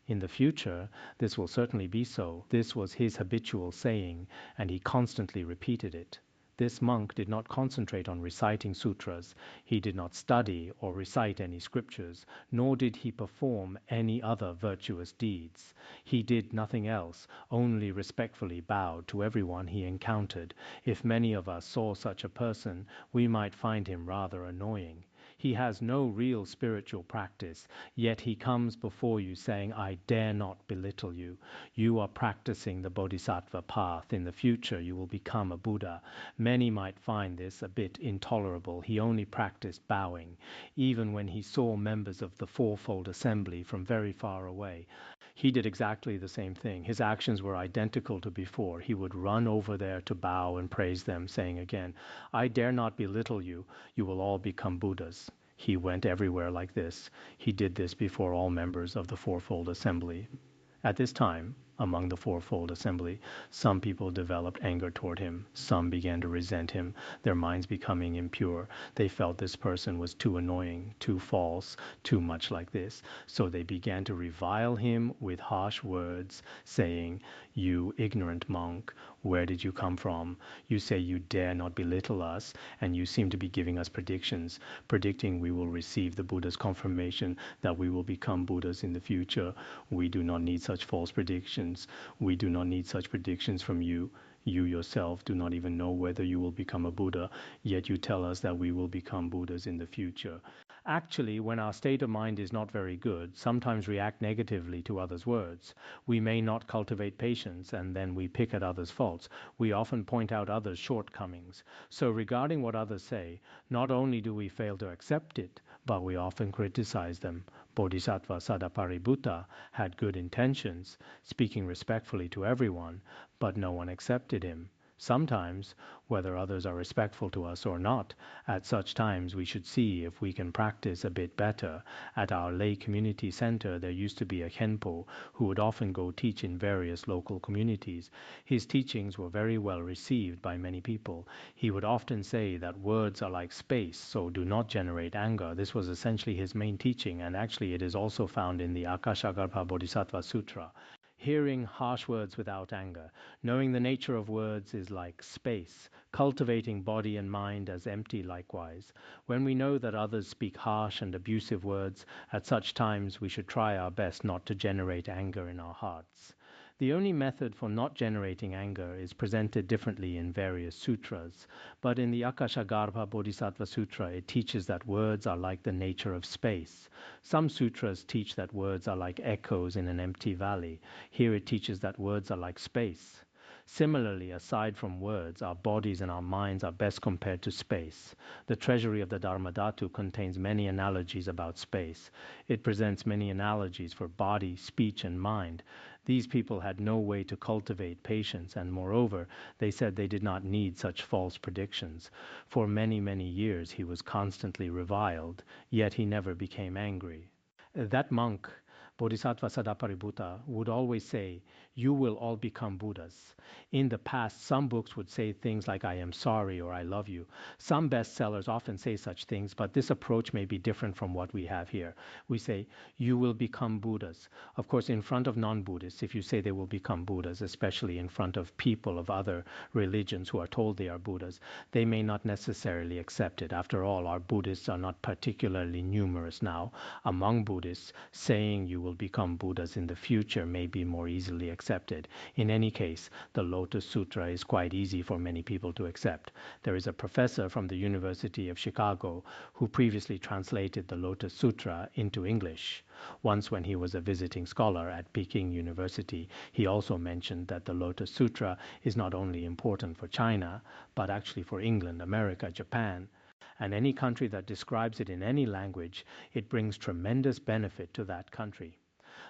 In the future, this will certainly be so. This was his habitual saying, and he constantly repeated it. This monk did not concentrate on reciting sutras. He did not study or recite any scriptures, nor did he perform any other virtuous deeds. He did nothing else, only respectfully bowed to everyone he encountered. If many of us saw such a person, we might find him rather annoying. He has no real spiritual practice, yet he comes before you saying, "I dare not belittle you. You are practicing the Bodhisattva path. In the future you will become a Buddha." Many might find this a bit intolerable. He only practiced bowing. Even when he saw members of the fourfold assembly from very far away, he did exactly the same thing. His actions were identical to before. He would run over there to bow and praise them, saying again, "I dare not belittle you. You will all become Buddhas." He went everywhere like this. He did this before all members of the Fourfold Assembly. At this time, among the Fourfold Assembly, some people developed anger toward him. Some began to resent him, their minds becoming impure. They felt this person was too annoying, too false, too much like this. So they began to revile him with harsh words, saying, "You ignorant monk, where did you come from? You say you dare not belittle us, and you seem to be giving us predictions, predicting we will receive the Buddha's confirmation that we will become Buddhas in the future. We do not need such false predictions. We do not need such predictions from you. You yourself do not even know whether you will become a Buddha, yet you tell us that we will become Buddhas in the future." Actually, when our state of mind is not very good, sometimes react negatively to others' words. We may not cultivate patience, and then we pick at others' faults. We often point out others' shortcomings. So regarding what others say, not only do we fail to accept it, but we often criticize them. Bodhisattva Sadāparibhūta had good intentions, speaking respectfully to everyone, but no one accepted him. Sometimes, whether others are respectful to us or not, at such times we should see if we can practice a bit better. At our lay community center, there used to be a Khenpo who would often go teach in various local communities. His teachings were very well received by many people. He would often say that words are like space, so do not generate anger. This was essentially his main teaching, and actually it is also found in the Akashagarbha Bodhisattva Sutra. Hearing harsh words without anger, knowing the nature of words is like space, cultivating body and mind as empty likewise. When we know that others speak harsh and abusive words, at such times we should try our best not to generate anger in our hearts. The only method for not generating anger is presented differently in various sutras, but in the Akashagarbha Bodhisattva Sutra it teaches that words are like the nature of space. Some sutras teach that words are like echoes in an empty valley. Here it teaches that words are like space. Similarly, aside from words, our bodies and our minds are best compared to space. The treasury of the Dharmadhatu contains many analogies about space. It presents many analogies for body, speech, and mind. These people had no way to cultivate patience, and moreover, they said they did not need such false predictions. For many, many years he was constantly reviled, yet he never became angry. That monk, Bodhisattva Sadāparibhūta, would always say, "You will all become Buddhas." In the past, some books would say things like, "I am sorry" or "I love you." Some bestsellers often say such things, but this approach may be different from what we have here. We say, "You will become Buddhas." Of course, in front of non-Buddhists, if you say they will become Buddhas, especially in front of people of other religions who are told they are Buddhas, they may not necessarily accept it. After all, our Buddhists are not particularly numerous now. Among Buddhists, saying you will become Buddhas in the future may be more easily accepted. In any case, the Lotus Sutra is quite easy for many people to accept. There is a professor from the University of Chicago who previously translated the Lotus Sutra into English. Once when he was a visiting scholar at Peking University, he also mentioned that the Lotus Sutra is not only important for China, but actually for England, America, Japan, and any country that describes it in any language. It brings tremendous benefit to that country.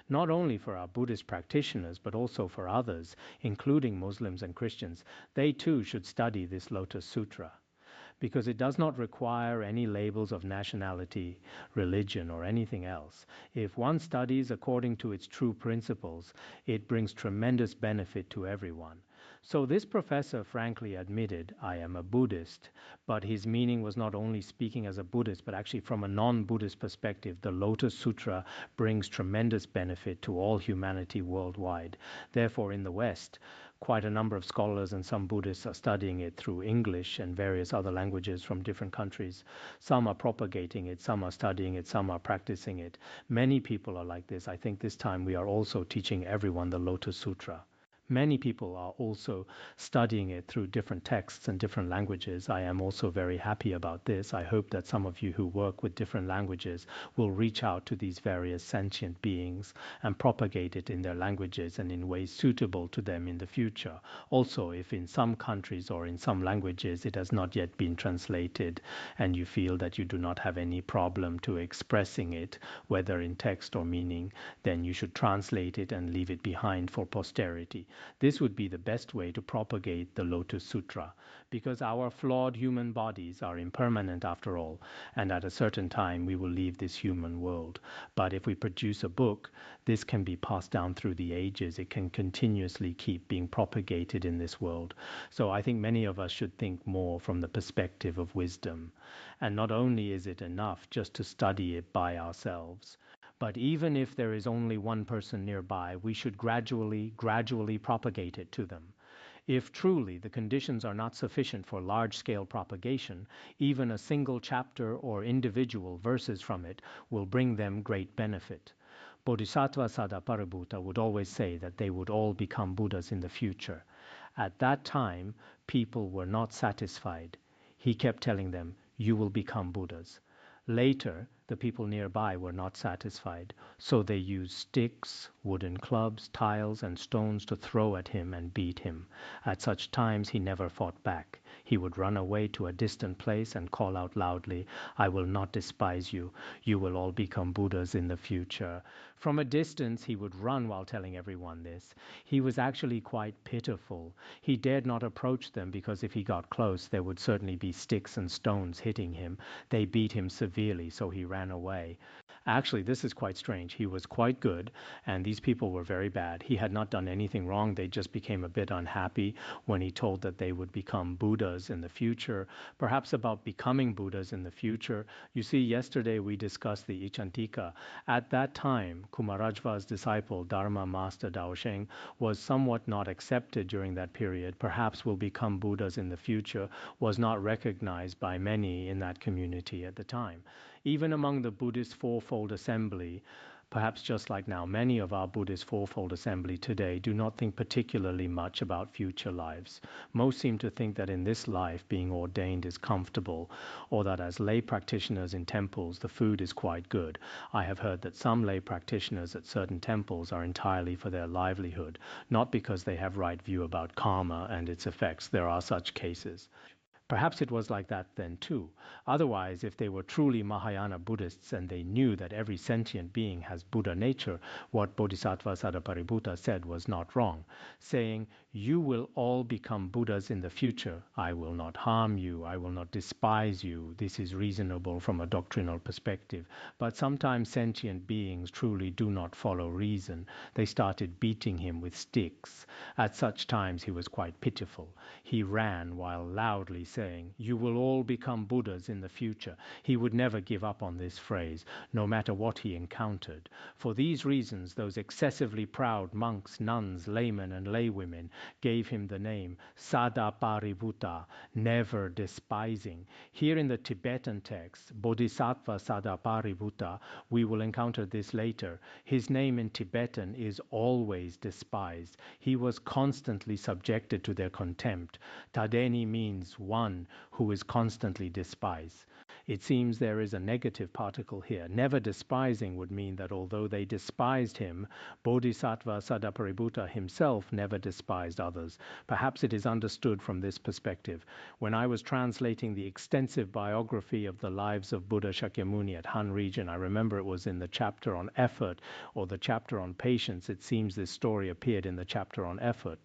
Not only for our Buddhist practitioners, but also for others, including Muslims and Christians. They too should study this Lotus Sutra, because it does not require any labels of nationality, religion, or anything else. If one studies according to its true principles, it brings tremendous benefit to everyone. So this professor frankly admitted, "I am a Buddhist," but his meaning was not only speaking as a Buddhist, but actually from a non-Buddhist perspective. The Lotus Sutra brings tremendous benefit to all humanity worldwide. Therefore, in the West, quite a number of scholars and some Buddhists are studying it through English and various other languages from different countries. Some are propagating it, some are studying it, some are practicing it. Many people are like this. I think this time we are also teaching everyone the Lotus Sutra. Many people are also studying it through different texts and different languages. I am also very happy about this. I hope that some of you who work with different languages will reach out to these various sentient beings and propagate it in their languages and in ways suitable to them in the future. Also, if in some countries or in some languages it has not yet been translated and you feel that you do not have any problem to expressing it, whether in text or meaning, then you should translate it and leave it behind for posterity. This would be the best way to propagate the Lotus Sutra, because our flawed human bodies are impermanent after all, and at a certain time we will leave this human world. But if we produce a book, this can be passed down through the ages. It can continuously keep being propagated in this world. So I think many of us should think more from the perspective of wisdom. And not only is it enough just to study it by ourselves, but even if there is only one person nearby, we should gradually propagate it to them. If truly the conditions are not sufficient for large-scale propagation, even a single chapter or individual verses from it will bring them great benefit. Bodhisattva Sadāparibhūta would always say that they would all become Buddhas in the future. At that time, people were not satisfied. He kept telling them, "You will become Buddhas." Later, the people nearby were not satisfied, so they used sticks, wooden clubs, tiles, and stones to throw at him and beat him. At such times he never fought back. He would run away to a distant place and call out loudly, "I will not despise you. You will all become Buddhas in the future." From a distance he would run while telling everyone this. He was actually quite pitiful. He dared not approach them because if he got close there would certainly be sticks and stones hitting him. They beat him severely, so he ran away. Actually, this is quite strange. He was quite good, and these people were very bad. He had not done anything wrong. They just became a bit unhappy when he told that they would become Buddhas in the future. Perhaps about becoming Buddhas in the future. You see, yesterday we discussed the Ichantika. At that time, Kumarajva's disciple, Dharma Master Daosheng, was somewhat not accepted during that period. Perhaps will become Buddhas in the future, was not recognized by many in that community at the time. Even among the Buddhist Fourfold Assembly, perhaps just like now, many of our Buddhist Fourfold Assembly today do not think particularly much about future lives. Most seem to think that in this life being ordained is comfortable, or that as lay practitioners in temples the food is quite good. I have heard that some lay practitioners at certain temples are entirely for their livelihood, not because they have right view about karma and its effects. There are such cases. Perhaps it was like that then too. Otherwise, if they were truly Mahayana Buddhists and they knew that every sentient being has Buddha nature, what Bodhisattva Sadāparibhūta said was not wrong, saying, "You will all become Buddhas in the future. I will not harm you. I will not despise you." This is reasonable from a doctrinal perspective. But sometimes sentient beings truly do not follow reason. They started beating him with sticks. At such times he was quite pitiful. He ran while loudly saying, "You will all become Buddhas in the future." He would never give up on this phrase, no matter what he encountered. For these reasons, those excessively proud monks, nuns, laymen, and laywomen gave him the name Sadāparibhūta, never despising. Here in the Tibetan text, Bodhisattva Sadāparibhūta, we will encounter this later. His name in Tibetan is always despised. He was constantly subjected to their contempt. Tadeni means one who is constantly despised. It seems there is a negative particle here. Never despising would mean that although they despised him, Bodhisattva Sadāparibhūta himself never despised others. Perhaps it is understood from this perspective. When I was translating the extensive biography of the lives of Buddha Shakyamuni at Han region, I remember it was in the chapter on effort or the chapter on patience. It seems this story appeared in the chapter on effort.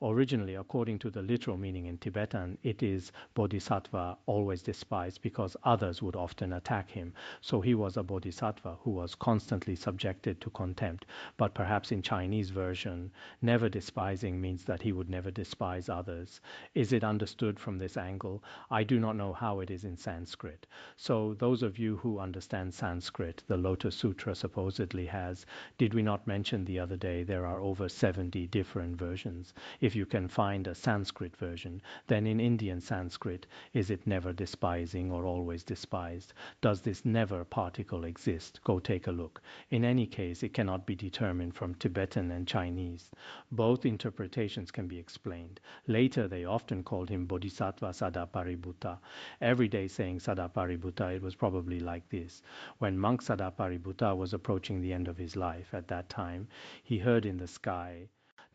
Originally, according to the literal meaning in Tibetan, it is Bodhisattva always despised because others would often attack him. So he was a Bodhisattva who was constantly subjected to contempt. But perhaps in Chinese version, never despising means that he would never despise others. Is it understood from this angle? I do not know how it is in Sanskrit. So those of you who understand Sanskrit, the Lotus Sutra supposedly has, did we not mention the other day there are over 70 different versions? if you can find a Sanskrit version, then in Indian Sanskrit, is it never despising or always despised? Does this never particle exist? Go take a look. In any case, it cannot be determined from Tibetan and Chinese. Both interpretations can be explained. Later, they often called him Bodhisattva Sadāparibhūta. Every day saying Sadāparibhūta, it was probably like this. When monk Sadāparibhūta was approaching the end of his life, at that time, he heard in the sky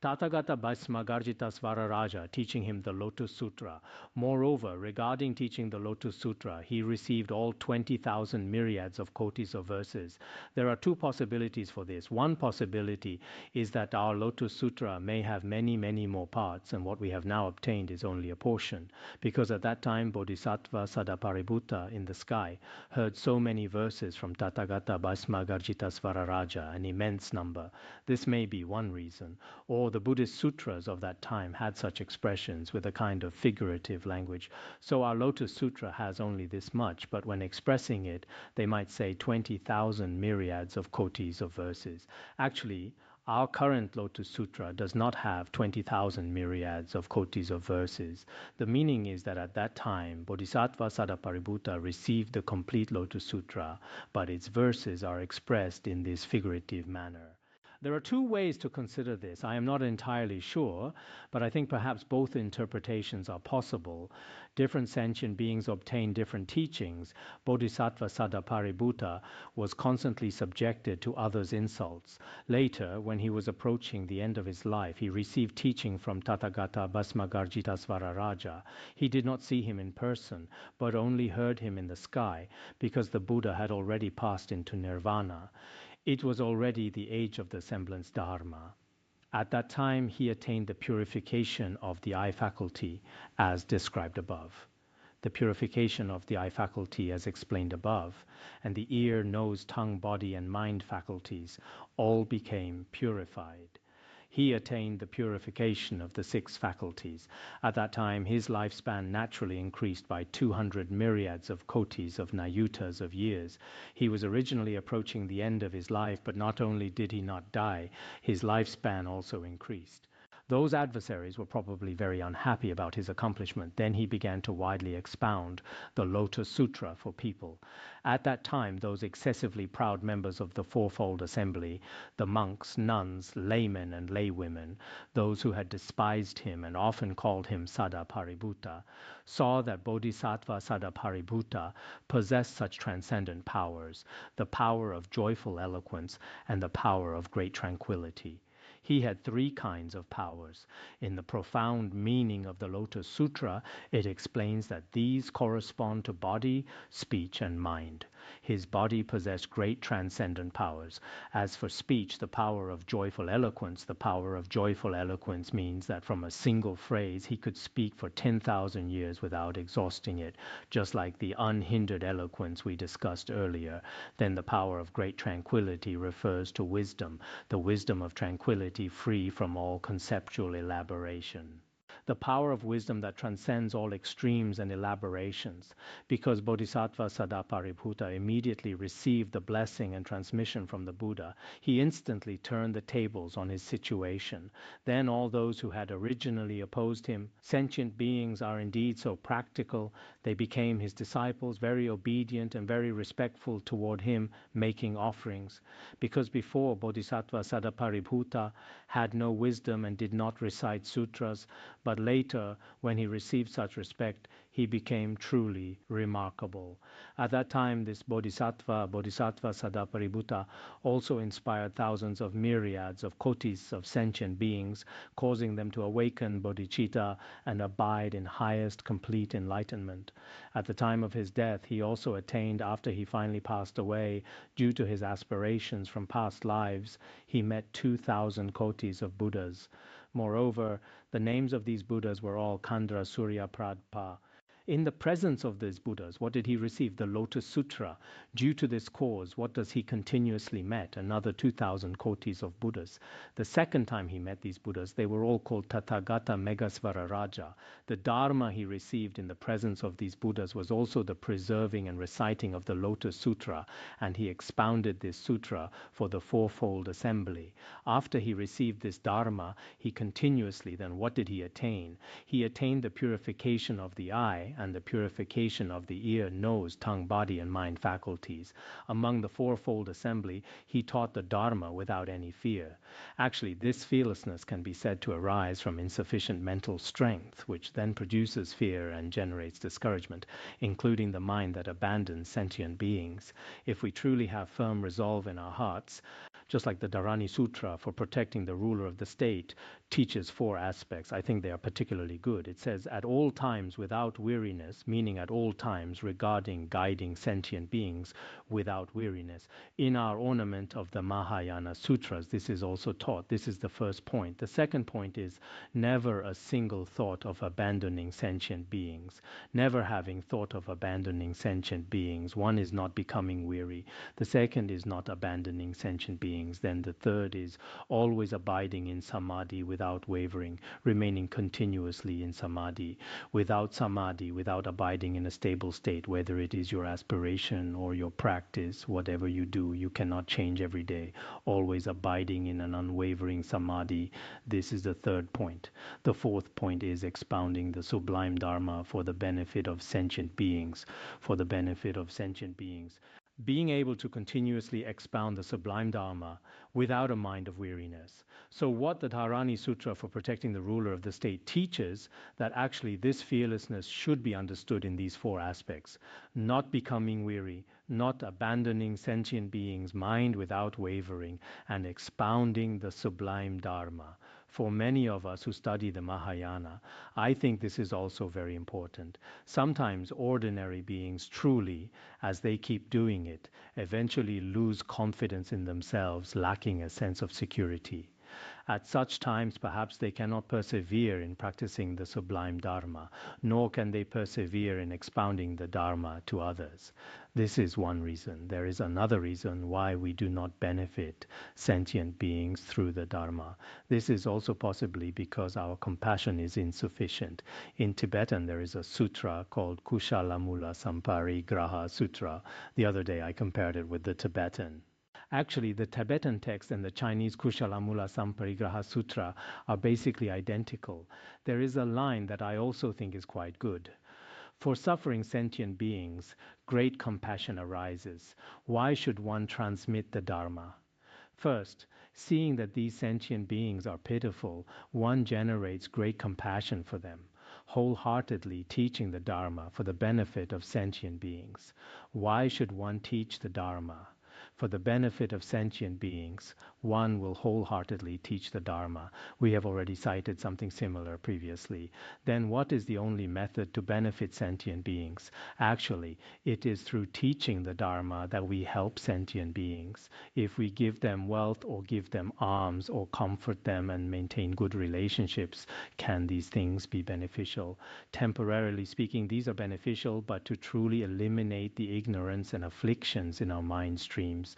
Tathagata Bhasmagarjita Svararaja teaching him the Lotus Sutra. Moreover, regarding teaching the Lotus Sutra, he received all 20,000 myriads of kotis of verses. There are two possibilities for this. One possibility is that our Lotus Sutra may have many, many more parts, and what we have now obtained is only a portion. Because at that time, Bodhisattva Sadāparibhūta in the sky heard so many verses from Tathagata Bhasmagarjita Svararaja, an immense number. This may be one reason. Or the Buddhist sutras of that time had such expressions with a kind of figurative language. So our Lotus Sutra has only this much, but when expressing it, they might say 20,000 myriads of kotis of verses. Actually, our current Lotus Sutra does not have 20,000 myriads of kotis of verses. The meaning is that at that time, Bodhisattva Sadāparibhūta received the complete Lotus Sutra, but its verses are expressed in this figurative manner. There are two ways to consider this. I am not entirely sure, but I think perhaps both interpretations are possible. Different sentient beings obtain different teachings. Bodhisattva Sadāparibhūta was constantly subjected to others' insults. Later, when he was approaching the end of his life, he received teaching from Tathagata Bhasmagarjita Svararaja. He did not see him in person, but only heard him in the sky, because the Buddha had already passed into nirvana. It was already the age of the semblance Dharma. At that time, he attained the purification of the eye faculty, as described above. The purification of the eye faculty, as explained above, and the ear, nose, tongue, body, and mind faculties all became purified. He attained the purification of the 6 faculties. At that time, his lifespan naturally increased by 200 myriads of kotis of nayutas of years. He was originally approaching the end of his life, but not only did he not die, his lifespan also increased. Those adversaries were probably very unhappy about his accomplishment. Then he began to widely expound the Lotus Sutra for people. At that time, those excessively proud members of the Fourfold Assembly, the monks, nuns, laymen, and laywomen, those who had despised him and often called him Sadāparibhūta, saw that Bodhisattva Sadāparibhūta possessed such transcendent powers, the power of joyful eloquence and the power of great tranquility. He had 3 kinds of powers. In the profound meaning of the Lotus Sutra, it explains that these correspond to body, speech, and mind. His body possessed great transcendent powers. As for speech, the power of joyful eloquence, the power of joyful eloquence means that from a single phrase he could speak for 10,000 years without exhausting it, just like the unhindered eloquence we discussed earlier. Then the power of great tranquility refers to wisdom, the wisdom of tranquility free from all conceptual elaboration. The power of wisdom that transcends all extremes and elaborations. Because Bodhisattva Sadāparibhūta immediately received the blessing and transmission from the Buddha, he instantly turned the tables on his situation. Then all those who had originally opposed him, sentient beings are indeed so practical, they became his disciples, very obedient and very respectful toward him, making offerings. Because before Bodhisattva Sadāparibhūta had no wisdom and did not recite sutras, but later, when he received such respect, he became truly remarkable. At that time, this Bodhisattva Sadāparibhūta, also inspired thousands of myriads of kotis of sentient beings, causing them to awaken bodhicitta and abide in highest complete enlightenment. At the time of his death, he also attained, after he finally passed away, due to his aspirations from past lives, he met 2,000 kotis of Buddhas. Moreover, the names of these Buddhas were all Khandra Surya Pradpa. In the presence of these Buddhas, what did he receive? The Lotus Sutra. Due to this cause, what does he continuously met? Another 2,000 kotis of Buddhas. The second time he met these Buddhas, they were all called Tathagata Megasvara Raja. The Dharma he received in the presence of these Buddhas was also the preserving and reciting of the Lotus Sutra, and he expounded this sutra for the fourfold assembly. After he received this Dharma, he continuously, then what did he attain? He attained the purification of the eye and the purification of the ear, nose, tongue, body, and mind faculties. Among the fourfold assembly, he taught the Dharma without any fear. Actually, this fearlessness can be said to arise from insufficient mental strength, which then produces fear and generates discouragement, including the mind that abandons sentient beings. If we truly have firm resolve in our hearts, just like the Dharani Sutra for protecting the ruler of the state teaches 4 aspects. I think they are particularly good. It says, at all times without weariness, meaning at all times regarding guiding sentient beings without weariness. In our ornament of the Mahayana Sutras, this is also taught. This is the first point. The second point is never a single thought of abandoning sentient beings. Never having thought of abandoning sentient beings. One is not becoming weary. The second is not abandoning sentient beings. Then the third is always abiding in samadhi without wavering, remaining continuously in samadhi. Without samadhi, without abiding in a stable state, whether it is your aspiration or your practice, whatever you do, you cannot change every day. Always abiding in an unwavering samadhi. This is the third point. The fourth point is expounding the sublime Dharma for the benefit of sentient beings. For the benefit of sentient beings. Being able to continuously expound the sublime Dharma without a mind of weariness. So what the Dharani Sutra for protecting the ruler of the state teaches, that actually this fearlessness should be understood in these 4 aspects. Not becoming weary, not abandoning sentient beings, mind without wavering, and expounding the sublime Dharma. For many of us who study the Mahayana, I think this is also very important. Sometimes ordinary beings truly, as they keep doing it, eventually lose confidence in themselves, lacking a sense of security. At such times, perhaps they cannot persevere in practicing the sublime Dharma, nor can they persevere in expounding the Dharma to others. This is one reason. There is another reason why we do not benefit sentient beings through the Dharma. This is also possibly because our compassion is insufficient. In Tibetan, there is a sutra called Kushalamula Samparigraha Sutra. The other day, I compared it with the Tibetan. Actually, the Tibetan text and the Chinese Kushalamula Samparigraha Sutra are basically identical. There is a line that I also think is quite good. For suffering sentient beings, great compassion arises. Why should one transmit the Dharma? First, seeing that these sentient beings are pitiful, one generates great compassion for them, wholeheartedly teaching the Dharma for the benefit of sentient beings. Why should one teach the Dharma? For the benefit of sentient beings, one will wholeheartedly teach the Dharma. We have already cited something similar previously. Then what is the only method to benefit sentient beings? Actually, it is through teaching the Dharma that we help sentient beings. If we give them wealth or give them alms or comfort them and maintain good relationships, can these things be beneficial? Temporarily speaking, these are beneficial, but to truly eliminate the ignorance and afflictions in our mind streams,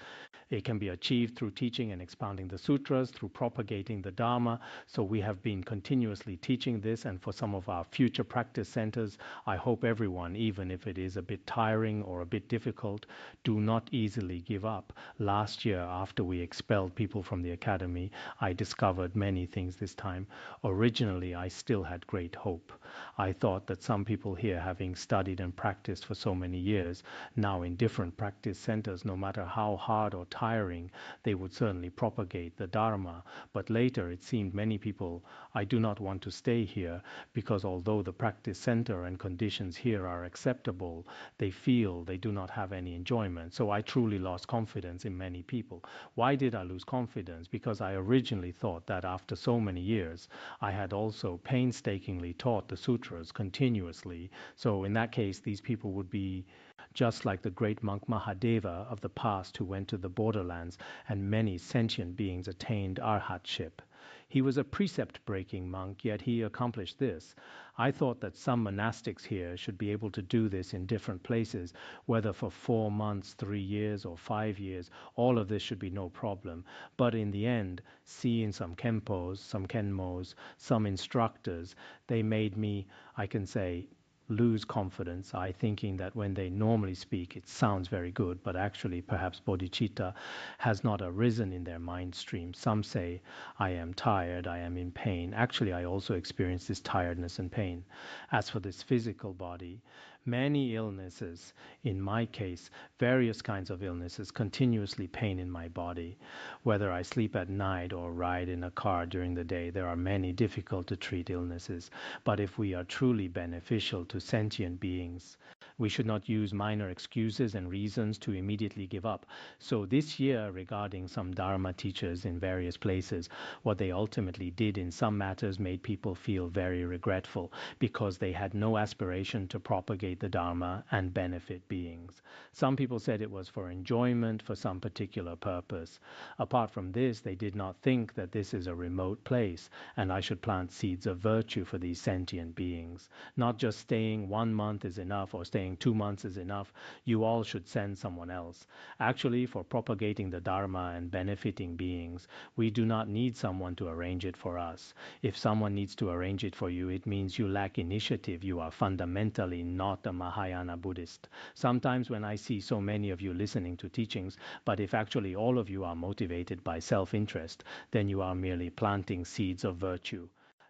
it can be achieved through teaching and expounding the sutras, through propagating the Dharma. So we have been continuously teaching this, and for some of our future practice centers, I hope everyone, even if it is a bit tiring or a bit difficult, do not easily give up. Last year, after we expelled people from the academy, I discovered many things this time. Originally, I still had great hope. I thought that some people here, having studied and practiced for so many years, now in different practice centers, no matter how hard or tiring, they would certainly propagate the Dharma. But later it seemed many people, I do not want to stay here, because although the practice center and conditions here are acceptable, they feel they do not have any enjoyment. So I truly lost confidence in many people. Why did I lose confidence? Because I originally thought that after so many years, I had also painstakingly taught the sutras continuously. So in that case, these people would be just like the great monk Mahadeva of the past, who went to the borderlands, and many sentient beings attained arhatship. He was a precept-breaking monk, yet he accomplished this. I thought that some monastics here should be able to do this in different places, whether for 4 months, 3 years, or 5 years. All of this should be no problem. But in the end, seeing some Khenpos, some Khenmos, some instructors, they made me, I can say, lose confidence. I thinking that when they normally speak, it sounds very good, but actually perhaps bodhicitta has not arisen in their mind stream. Some say, I am tired, I am in pain. Actually, I also experience this tiredness and pain. As for this physical body, many illnesses, in my case, various kinds of illnesses, continuously pain in my body. Whether I sleep at night or ride in a car during the day, there are many difficult to treat illnesses. But if we are truly beneficial to sentient beings, we should not use minor excuses and reasons to immediately give up. So this year, regarding some Dharma teachers in various places, what they ultimately did in some matters made people feel very regretful because they had no aspiration to propagate the Dharma and benefit beings. Some people said it was for enjoyment, for some particular purpose. Apart from this, they did not think that this is a remote place and I should plant seeds of virtue for these sentient beings. Not just staying 1 month is enough or staying 2 months is enough. You all should send someone else. Actually, for propagating the Dharma and benefiting beings, we do not need someone to arrange it for us. If someone needs to arrange it for you, it means you lack initiative. You are fundamentally not a Mahayana Buddhist. Sometimes when I see so many of you listening to teachings, but if actually all of you are motivated by self-interest, then you are merely planting seeds of virtue.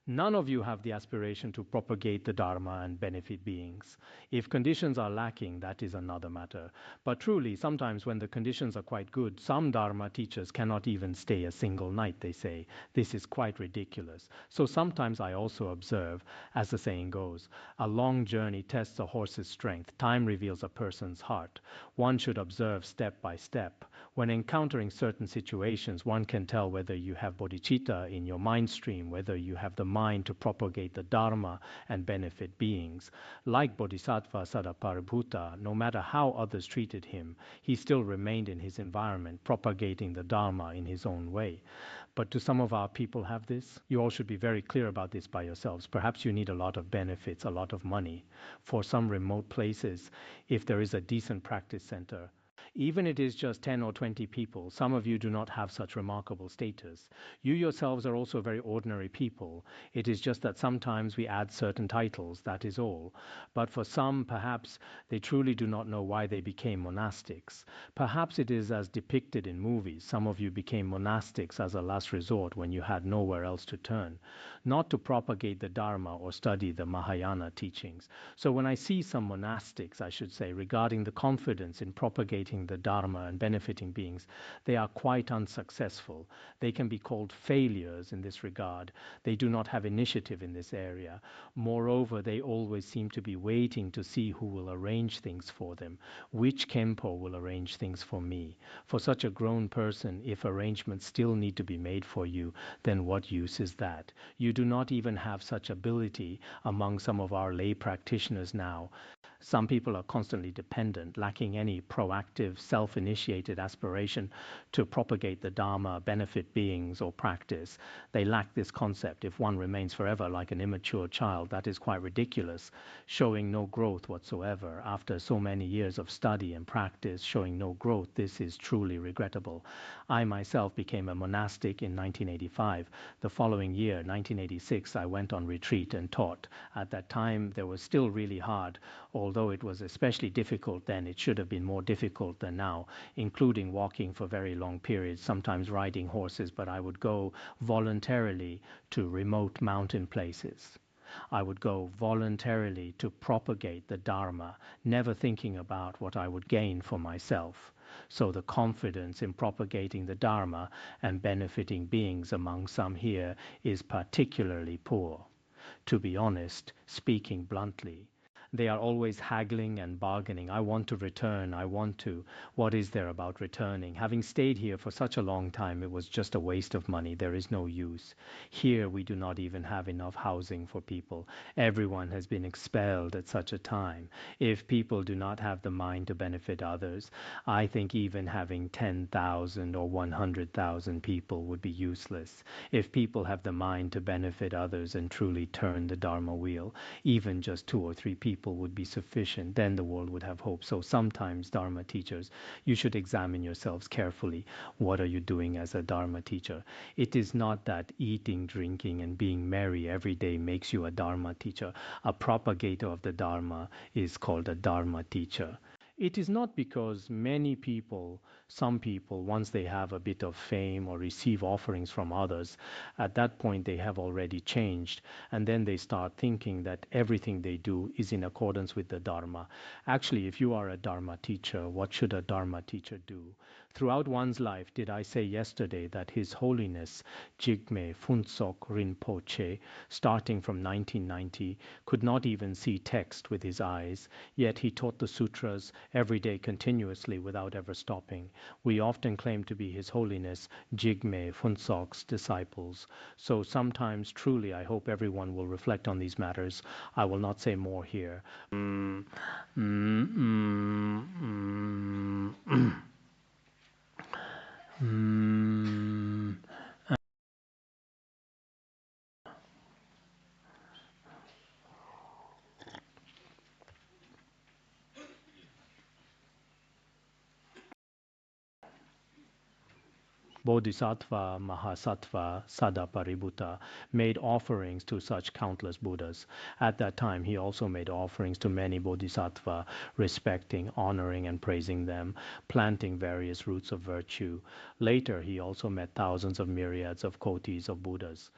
None of you have the aspiration to propagate the Dharma and benefit beings. If conditions are lacking, that is another matter. But truly, sometimes when the conditions are quite good, some Dharma teachers cannot even stay a single night, they say. This is quite ridiculous. So sometimes I also observe, as the saying goes, a long journey tests a horse's strength. Time reveals a person's heart. One should observe step by step. When encountering certain situations, one can tell whether you have bodhicitta in your mind stream, whether you have the mind to propagate the Dharma and benefit beings. Like Bodhisattva Sadāparibhūta, no matter how others treated him, he still remained in his environment, propagating the Dharma in his own way. But do some of our people have this? You all should be very clear about this by yourselves. Perhaps you need a lot of benefits, a lot of money. For some remote places, if there is a decent practice center, even it is just 10 or 20 people, some of you do not have such remarkable status. You yourselves are also very ordinary people. It is just that sometimes we add certain titles, that is all. But for some, perhaps they truly do not know why they became monastics. Perhaps it is as depicted in movies. Some of you became monastics as a last resort when you had nowhere else to turn, not to propagate the Dharma or study the Mahayana teachings. So when I see some monastics, I should say, regarding the confidence in propagating the Dharma and benefiting beings, they are quite unsuccessful. They can be called failures in this regard. They do not have initiative in this area. Moreover, they always seem to be waiting to see who will arrange things for them. Which Khenpo will arrange things for me? For such a grown person, if arrangements still need to be made for you, then what use is that? You do not even have such ability among some of our lay practitioners now. Some people are constantly dependent, lacking any proactive, self-initiated aspiration to propagate the Dharma, benefit beings, or practice. They lack this concept. If one remains forever like an immature child, that is quite ridiculous, showing no growth whatsoever. After so many years of study and practice, showing no growth, this is truly regrettable. I myself became a monastic in 1985. The following year, 1986, I went on retreat and taught. At that time, there was still really hard. Although it was especially difficult then, it should have been more difficult than now, including walking for very long periods, sometimes riding horses, but I would go voluntarily to remote mountain places. I would go voluntarily to propagate the Dharma, never thinking about what I would gain for myself. So the confidence in propagating the Dharma and benefiting beings among some here is particularly poor. To be honest, speaking bluntly, They are always haggling and bargaining. I want to return. I want to. What is there about returning? Having stayed here for such a long time, it was just a waste of money. There is no use. Here we do not even have enough housing for people. Everyone has been expelled at such a time. If people do not have the mind to benefit others, I think even having 10,000 or 100,000 people would be useless. If people have the mind to benefit others and truly turn the Dharma wheel, even just 2 or 3 people would be sufficient. Then the world would have hope. So sometimes, Dharma teachers, you should examine yourselves carefully. What are you doing as a Dharma teacher? It is not that eating, drinking, and being merry every day makes you a Dharma teacher. A propagator of the Dharma is called a Dharma teacher. It is not because many people, some people, once they have a bit of fame or receive offerings from others, at that point they have already changed, and then they start thinking that everything they do is in accordance with the Dharma. Actually, if you are a Dharma teacher, what should a Dharma teacher do? Throughout one's life, did I say yesterday that His Holiness Jigme Phuntsok Rinpoche, starting from 1990, could not even see text with his eyes, yet he taught the sutras every day continuously without ever stopping. We often claim to be His Holiness Jigme Phuntsok's disciples. So sometimes, truly, I hope everyone will reflect on these matters. I will not say more here. Bodhisattva Mahasattva Sadāparibhūta made offerings to such countless Buddhas. At that time, he also made offerings to many Bodhisattva, respecting, honoring, and praising them, planting various roots of virtue. Later, he also met thousands of myriads of kotis of Buddhas.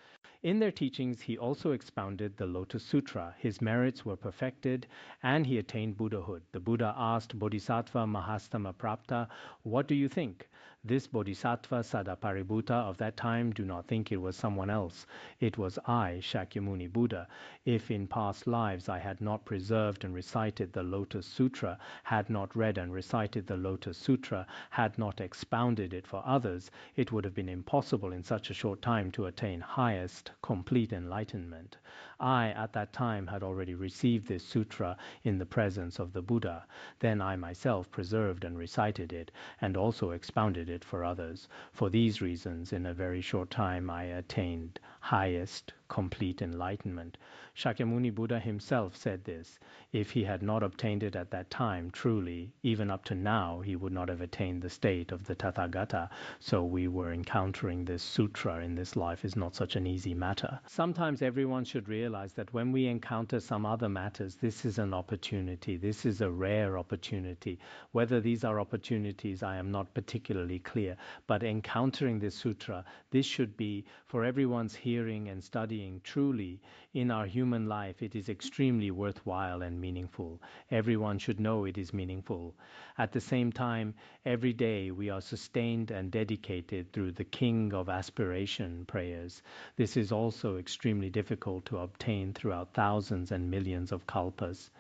In their teachings, he also expounded the Lotus Sutra. His merits were perfected, and he attained Buddhahood. The Buddha asked Bodhisattva Mahastama Prapta, "What do you think?" This Bodhisattva Sadāparibhūta of that time do not think it was someone else. It was I, Shakyamuni Buddha. If in past lives I had not preserved and recited the Lotus Sutra, had not read and recited the Lotus Sutra, had not expounded it for others, it would have been impossible in such a short time to attain highest, complete enlightenment. I, at that time, had already received this sutra in the presence of the Buddha. Then I myself preserved and recited it, and also expounded it for others. For these reasons, in a very short time, I attained highest, complete enlightenment. Shakyamuni Buddha himself said this. If he had not obtained it at that time, truly, even up to now, he would not have attained the state of the Tathagata. So we were encountering this sutra in this life is not such an easy matter. Sometimes everyone should realize that when we encounter some other matters, this is an opportunity. This is a rare opportunity. Whether these are opportunities, I am not particularly clear. But encountering this sutra, this should be for everyone's hearing and studying. Truly, in our human life, it is extremely worthwhile and meaningful. Everyone should know it is meaningful. At the same time, every day we are sustained and dedicated through the King of Aspiration prayers. This is also extremely difficult to obtain throughout thousands and millions of kalpas.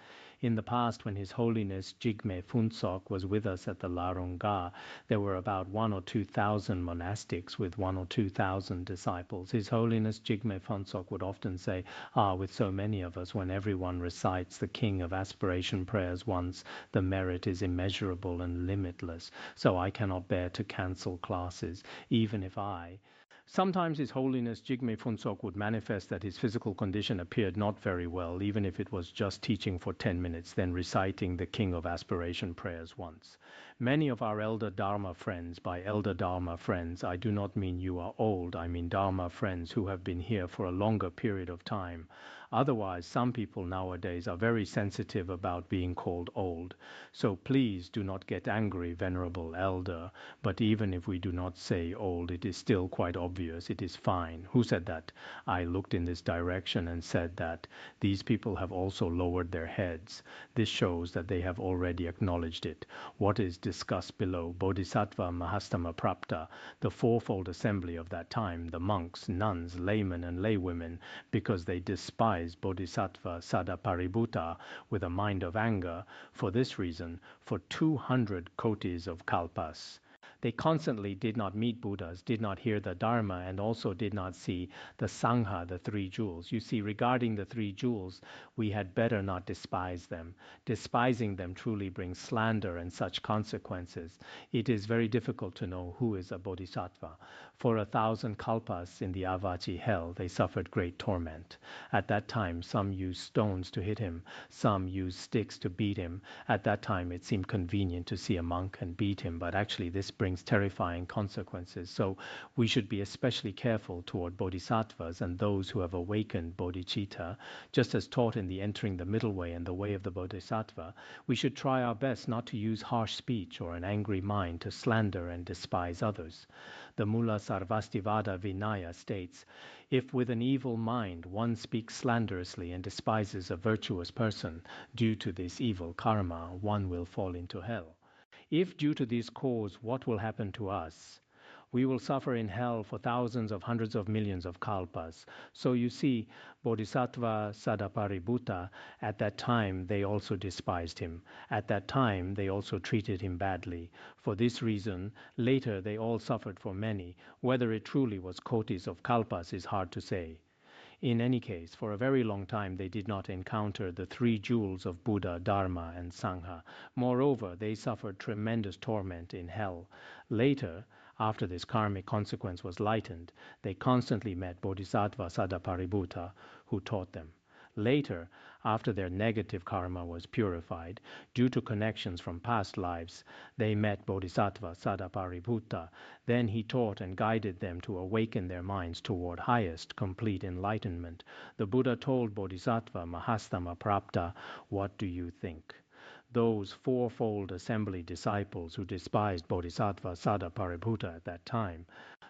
In the past, when His Holiness Jigme Phuntsok was with us at the Larong Ga, there were about 1,000 or 2,000 monastics with 1,000 or 2,000 disciples. His Holiness Jigme Phuntsok would often say, with so many of us, when everyone recites the King of Aspiration prayers once, the merit is immeasurable and limitless. So I cannot bear to cancel classes, even if I... Sometimes His Holiness Jigme Phuntsok would manifest that his physical condition appeared not very well, even if it was just teaching for 10 minutes, then reciting the King of Aspiration prayers once. Many of our elder Dharma friends, by elder Dharma friends, I do not mean you are old, I mean Dharma friends who have been here for a longer period of time. Otherwise, some people nowadays are very sensitive about being called old. So please do not get angry, Venerable Elder. But even if we do not say old, it is still quite obvious. It is fine. Who said that? I looked in this direction and said that these people have also lowered their heads. This shows that they have already acknowledged it. What is discussed below, Bodhisattva Mahastama Prapta, the fourfold assembly of that time, the monks, nuns, laymen, and laywomen, because they despised Bodhisattva Sadāparibhūta with a mind of anger, for this reason, for 200 kotis of kalpas. They constantly did not meet Buddhas, did not hear the Dharma, and also did not see the Sangha, the three jewels. You see, regarding the three jewels, we had better not despise them. Despising them truly brings slander and such consequences. It is very difficult to know who is a bodhisattva. For 1,000 kalpas in the Avachi hell, they suffered great torment. At that time, some used stones to hit him, some used sticks to beat him. At that time, it seemed convenient to see a monk and beat him, but actually this brings terrifying consequences. So we should be especially careful toward bodhisattvas and those who have awakened bodhicitta. Just as taught in the Entering the Middle Way and the Way of the Bodhisattva, we should try our best not to use harsh speech or an angry mind to slander and despise others. The Mula Sarvastivada Vinaya states, if with an evil mind one speaks slanderously and despises a virtuous person, due to this evil karma, one will fall into hell. If due to this cause, what will happen to us? We will suffer in hell for thousands of hundreds of millions of kalpas. So you see, Bodhisattva Sadāparibhūta, at that time they also despised him. At that time they also treated him badly. For this reason, later they all suffered for many. Whether it truly was kotis of kalpas is hard to say. In any case, for a very long time they did not encounter the three jewels of Buddha, Dharma, and Sangha. Moreover, they suffered tremendous torment in hell. Later, after this karmic consequence was lightened, they constantly met Bodhisattva Sadāparibhūta, who taught them. Later, after their negative karma was purified, due to connections from past lives, they met Bodhisattva Sadāparibhūta. Then he taught and guided them to awaken their minds toward highest, complete enlightenment. The Buddha told Bodhisattva Mahastama Prapta, what do you think? Those fourfold assembly disciples who despised Bodhisattva Sadāparibhūta at that time,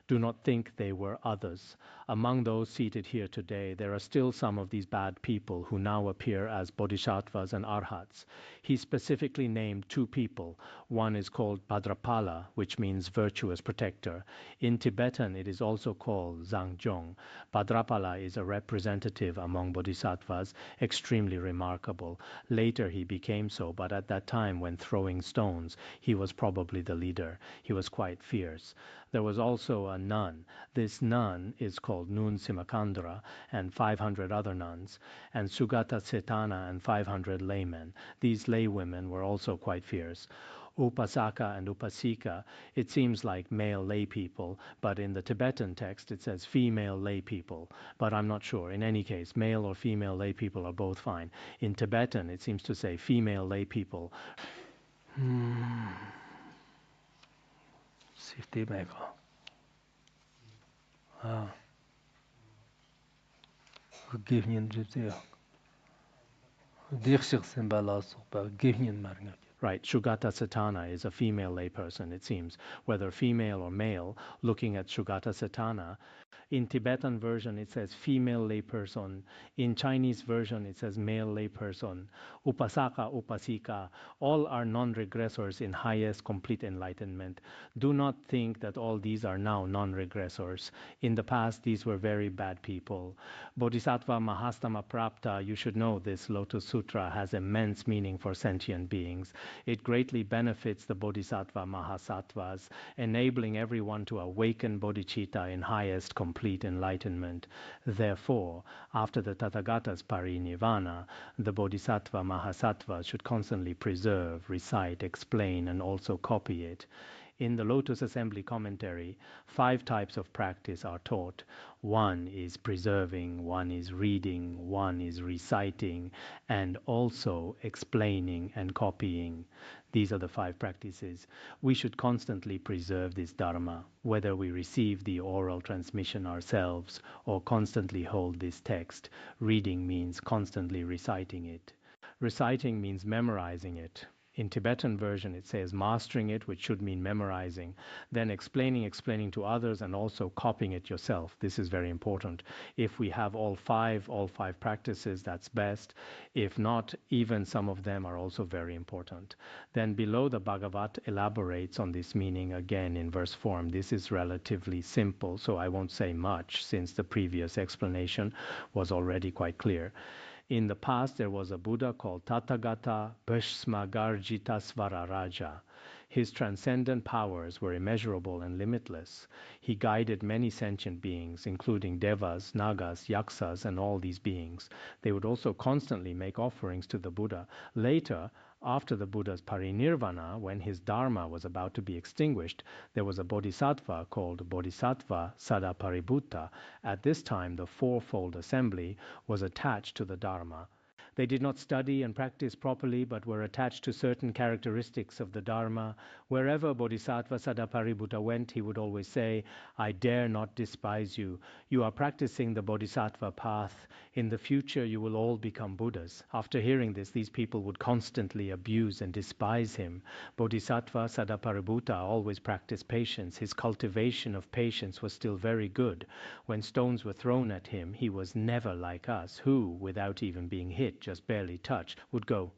do not think they were others. Among those seated here today, there are still some of these bad people who now appear as bodhisattvas and arhats. He specifically named two people. One is called Bhadrapala, which means virtuous protector. In Tibetan, it is also called Zangjong. Bhadrapala is a representative among bodhisattvas, extremely remarkable. Later he became so, but at that time when throwing stones, he was probably the leader. He was quite fierce. There was also a nun. This nun is called Nun Simakandra, and 500 other nuns, and Sugata Setana and 500 laymen. These laywomen were also quite fierce. Upasaka and Upasika, it seems like male lay people, but in the Tibetan text it says female lay people. But I'm not sure. In any case, male or female lay people are both fine. In Tibetan, it seems to say female lay people. Sifty mega. Right, Sugata Satana is a female layperson, it seems. Whether female or male, looking at Sugata Satana, in Tibetan version it says female layperson. In Chinese version it says male layperson. Upasaka, Upasika, all are non-regressors in highest complete enlightenment. Do not think that all these are now non-regressors. In the past, these were very bad people. Bodhisattva Mahastama Prapta, you should know this Lotus Sutra has immense meaning for sentient beings. It greatly benefits the Bodhisattva Mahasattvas, enabling everyone to awaken bodhicitta in highest complete enlightenment. Therefore, after the Tathagata's parinirvana, the Bodhisattva Mahasattvas should constantly preserve, recite, explain, and also copy it. In the Lotus Assembly commentary, 5 types of practice are taught. 1 is preserving, 1 is reading, 1 is reciting, and also explaining and copying. These are the 5 practices. We should constantly preserve this Dharma, whether we receive the oral transmission ourselves or constantly hold this text. Reading means constantly reciting it. Reciting means memorizing it. In Tibetan version, it says mastering it, which should mean memorizing, then explaining to others, and also copying it yourself. This is very important. If we have all five practices, that's best. If not, even some of them are also very important. Then below, the Bhagavat elaborates on this meaning again in verse form. This is relatively simple, so I won't say much since the previous explanation was already quite clear. In the past, there was a Buddha called Tathagata Bhishmagarjitasvara Raja. His transcendent powers were immeasurable and limitless. He guided many sentient beings, including devas, nagas, yaksas, and all these beings. They would also constantly make offerings to the Buddha. Later, after the Buddha's parinirvana, when his dharma was about to be extinguished, there was a bodhisattva called Bodhisattva Sadāparibhūta. At this time, the fourfold assembly was attached to the dharma. They did not study and practice properly, but were attached to certain characteristics of the Dharma. Wherever Bodhisattva Sadāparibhūta went, he would always say, "I dare not despise you. You are practicing the Bodhisattva path. In the future, you will all become Buddhas." After hearing this, these people would constantly abuse and despise him. Bodhisattva Sadāparibhūta always practiced patience. His cultivation of patience was still very good. When stones were thrown at him, he was never like us, who, without even being hit, just barely touch, would go,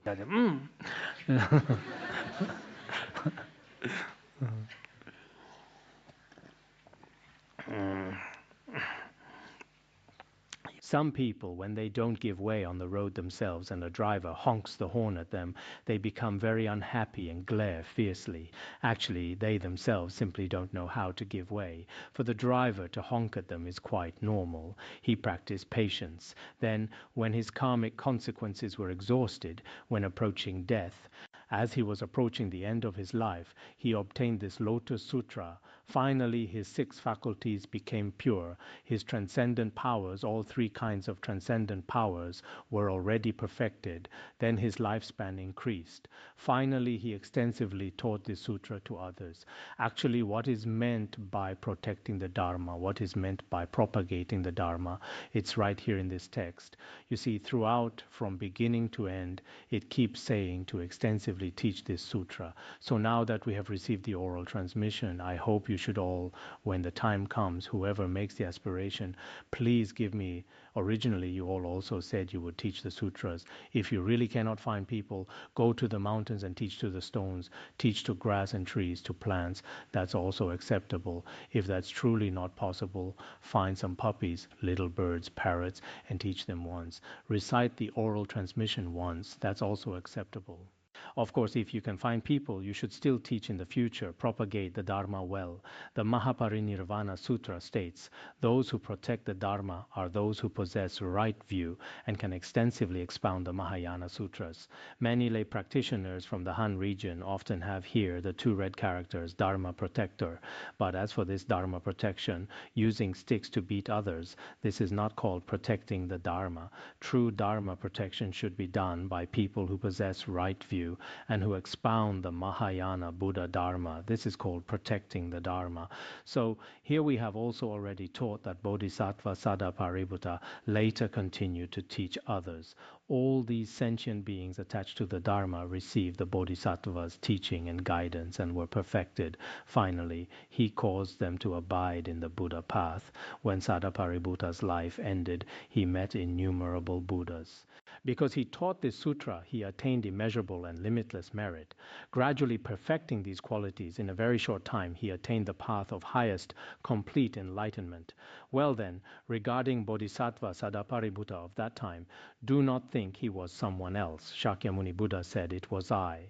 Some people, when they don't give way on the road themselves and a driver honks the horn at them, they become very unhappy and glare fiercely. Actually, they themselves simply don't know how to give way. For the driver to honk at them is quite normal. He practiced patience. Then, when his karmic consequences were exhausted, when approaching death, as he was approaching the end of his life, he obtained this Lotus Sutra. Finally, his 6 faculties became pure. His transcendent powers, all 3 kinds of transcendent powers, were already perfected. Then his lifespan increased. Finally, he extensively taught this sutra to others. Actually, what is meant by protecting the Dharma, what is meant by propagating the Dharma, it's right here in this text. You see, throughout, from beginning to end, it keeps saying to extensively teach this sutra. So now that we have received the oral transmission, I hope you should all, when the time comes, whoever makes the aspiration, please give me. Originally, you all also said you would teach the sutras. If you really cannot find people, go to the mountains and teach to the stones, teach to grass and trees, to plants. That's also acceptable. If that's truly not possible, find some puppies, little birds, parrots, and teach them once. Recite the oral transmission once. That's also acceptable. Of course, if you can find people, you should still teach in the future, propagate the Dharma well. The Mahaparinirvana Sutra states, those who protect the Dharma are those who possess right view and can extensively expound the Mahayana Sutras. Many lay practitioners from the Han region often have here the 2 red characters, Dharma protector. But as for this Dharma protection, using sticks to beat others, this is not called protecting the Dharma. True Dharma protection should be done by people who possess right view and who expound the Mahayana Buddha Dharma. This is called protecting the Dharma. So here we have also already taught that Bodhisattva Sadāparibhūta later continued to teach others. All these sentient beings attached to the Dharma received the Bodhisattva's teaching and guidance and were perfected. Finally, he caused them to abide in the Buddha path. When Sadāparibhūta's life ended, he met innumerable Buddhas. Because he taught this sutra, he attained immeasurable and limitless merit. Gradually perfecting these qualities, in a very short time, he attained the path of highest, complete enlightenment. Well then, regarding Bodhisattva Sadāparibhūta of that time, do not think he was someone else. Shakyamuni Buddha said, "It was I."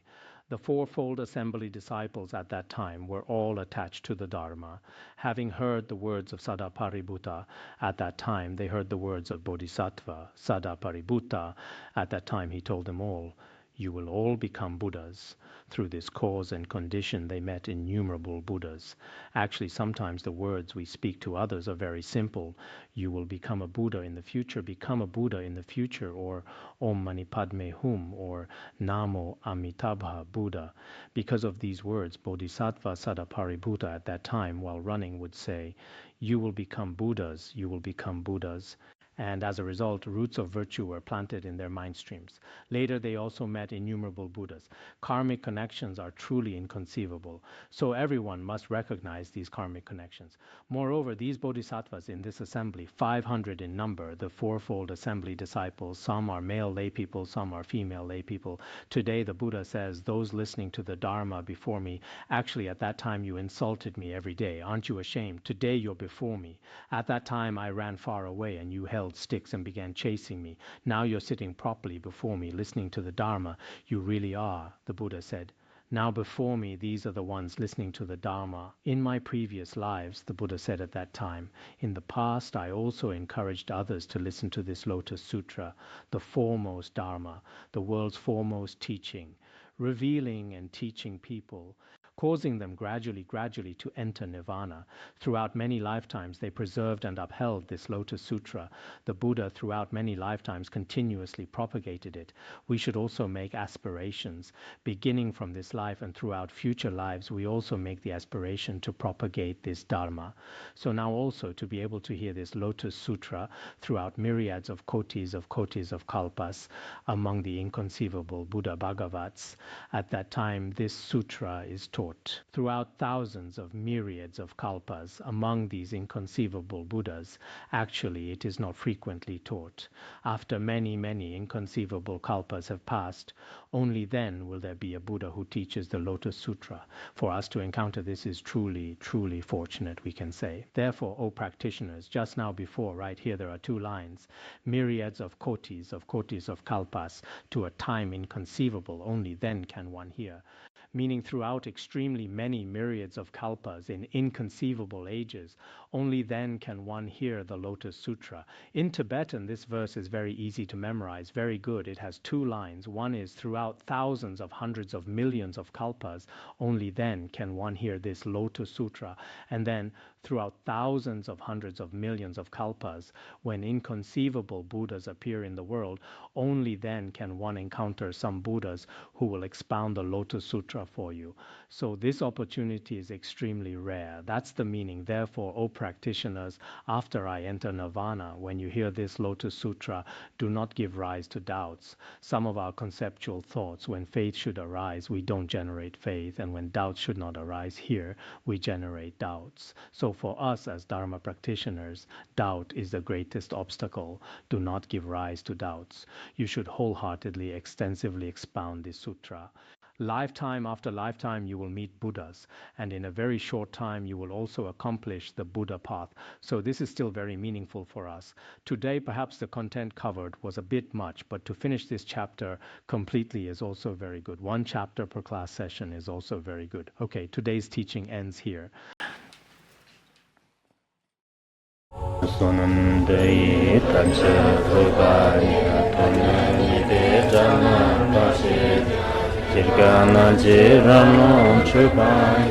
The 4-fold assembly disciples at that time were all attached to the Dharma. Having heard the words of Sadāparibhūta, at that time they heard the words of Bodhisattva Sadāparibhūta. At that time he told them all, "You will all become Buddhas." Through this cause and condition they met innumerable Buddhas. Actually, sometimes the words we speak to others are very simple. You will become a Buddha in the future, become a Buddha in the future, or Om Mani Padme Hum, or Namo Amitabha Buddha. Because of these words, Bodhisattva Sadāparibhūta at that time, while running, would say, "You will become Buddhas, you will become Buddhas." and as a result, roots of virtue were planted in their mind streams. Later, they also met innumerable Buddhas. Karmic connections are truly inconceivable, so everyone must recognize these karmic connections. Moreover, these bodhisattvas in this assembly, 500 in number, the fourfold assembly disciples, some are male lay people, some are female lay people. Today, the Buddha says, those listening to the Dharma before me, actually at that time you insulted me every day. Aren't you ashamed? Today you're before me. At that time I ran far away and you held sticks and began chasing me. Now you're sitting properly before me, listening to the Dharma. You really are, the Buddha said. Now before me, these are the ones listening to the Dharma. In my previous lives, the Buddha said at that time, in the past I also encouraged others to listen to this Lotus Sutra, the foremost Dharma, the world's foremost teaching, revealing and teaching people, causing them gradually to enter nirvana. Throughout many lifetimes, they preserved and upheld this Lotus Sutra. The Buddha, throughout many lifetimes, continuously propagated it. We should also make aspirations. Beginning from this life and throughout future lives, we also make the aspiration to propagate this Dharma. So now also, to be able to hear this Lotus Sutra throughout myriads of kotis of kalpas among the inconceivable Buddha Bhagavats, at that time this sutra is taught. Throughout thousands of myriads of kalpas among these inconceivable Buddhas, actually it is not frequently taught. After many inconceivable kalpas have passed, only then will there be a Buddha who teaches the Lotus Sutra. For us to encounter this is truly fortunate, we can say. Therefore, O practitioners, just now before, right here there are two lines, myriads of kotis of kalpas, to a time inconceivable, only then can one hear. Meaning throughout extremely many myriads of kalpas in inconceivable ages, only then can one hear the Lotus Sutra. In Tibetan, this verse is very easy to memorize, very good. It has two lines. One is throughout thousands of hundreds of millions of kalpas, only then can one hear this Lotus Sutra. And then throughout thousands of hundreds of millions of kalpas, when inconceivable Buddhas appear in the world, only then can one encounter some Buddhas who will expound the Lotus Sutra for you. So this opportunity is extremely rare. That's the meaning. Therefore, O practitioners, after I enter nirvana, when you hear this Lotus Sutra, do not give rise to doubts. Some of our conceptual thoughts, when faith should arise, we don't generate faith, and when doubts should not arise here, we generate doubts. So for us as Dharma practitioners, doubt is the greatest obstacle. Do not give rise to doubts. You should wholeheartedly, extensively expound this sutra. Lifetime after lifetime you will meet Buddhas, and in a very short time you will also accomplish the Buddha path. So this is still very meaningful for us. Today perhaps the content covered was a bit much, but to finish this chapter completely is also very good. One chapter per class session is also very good. Okay, today's teaching ends here. Kirgana jirano chupai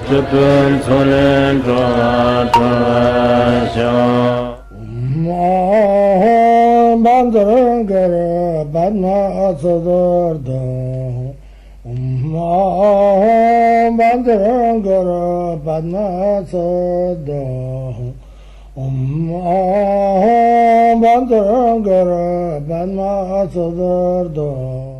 chupun solen droa droa bandrangara badna asadarda bandrangara badna asadarda bandrangara badna asadarda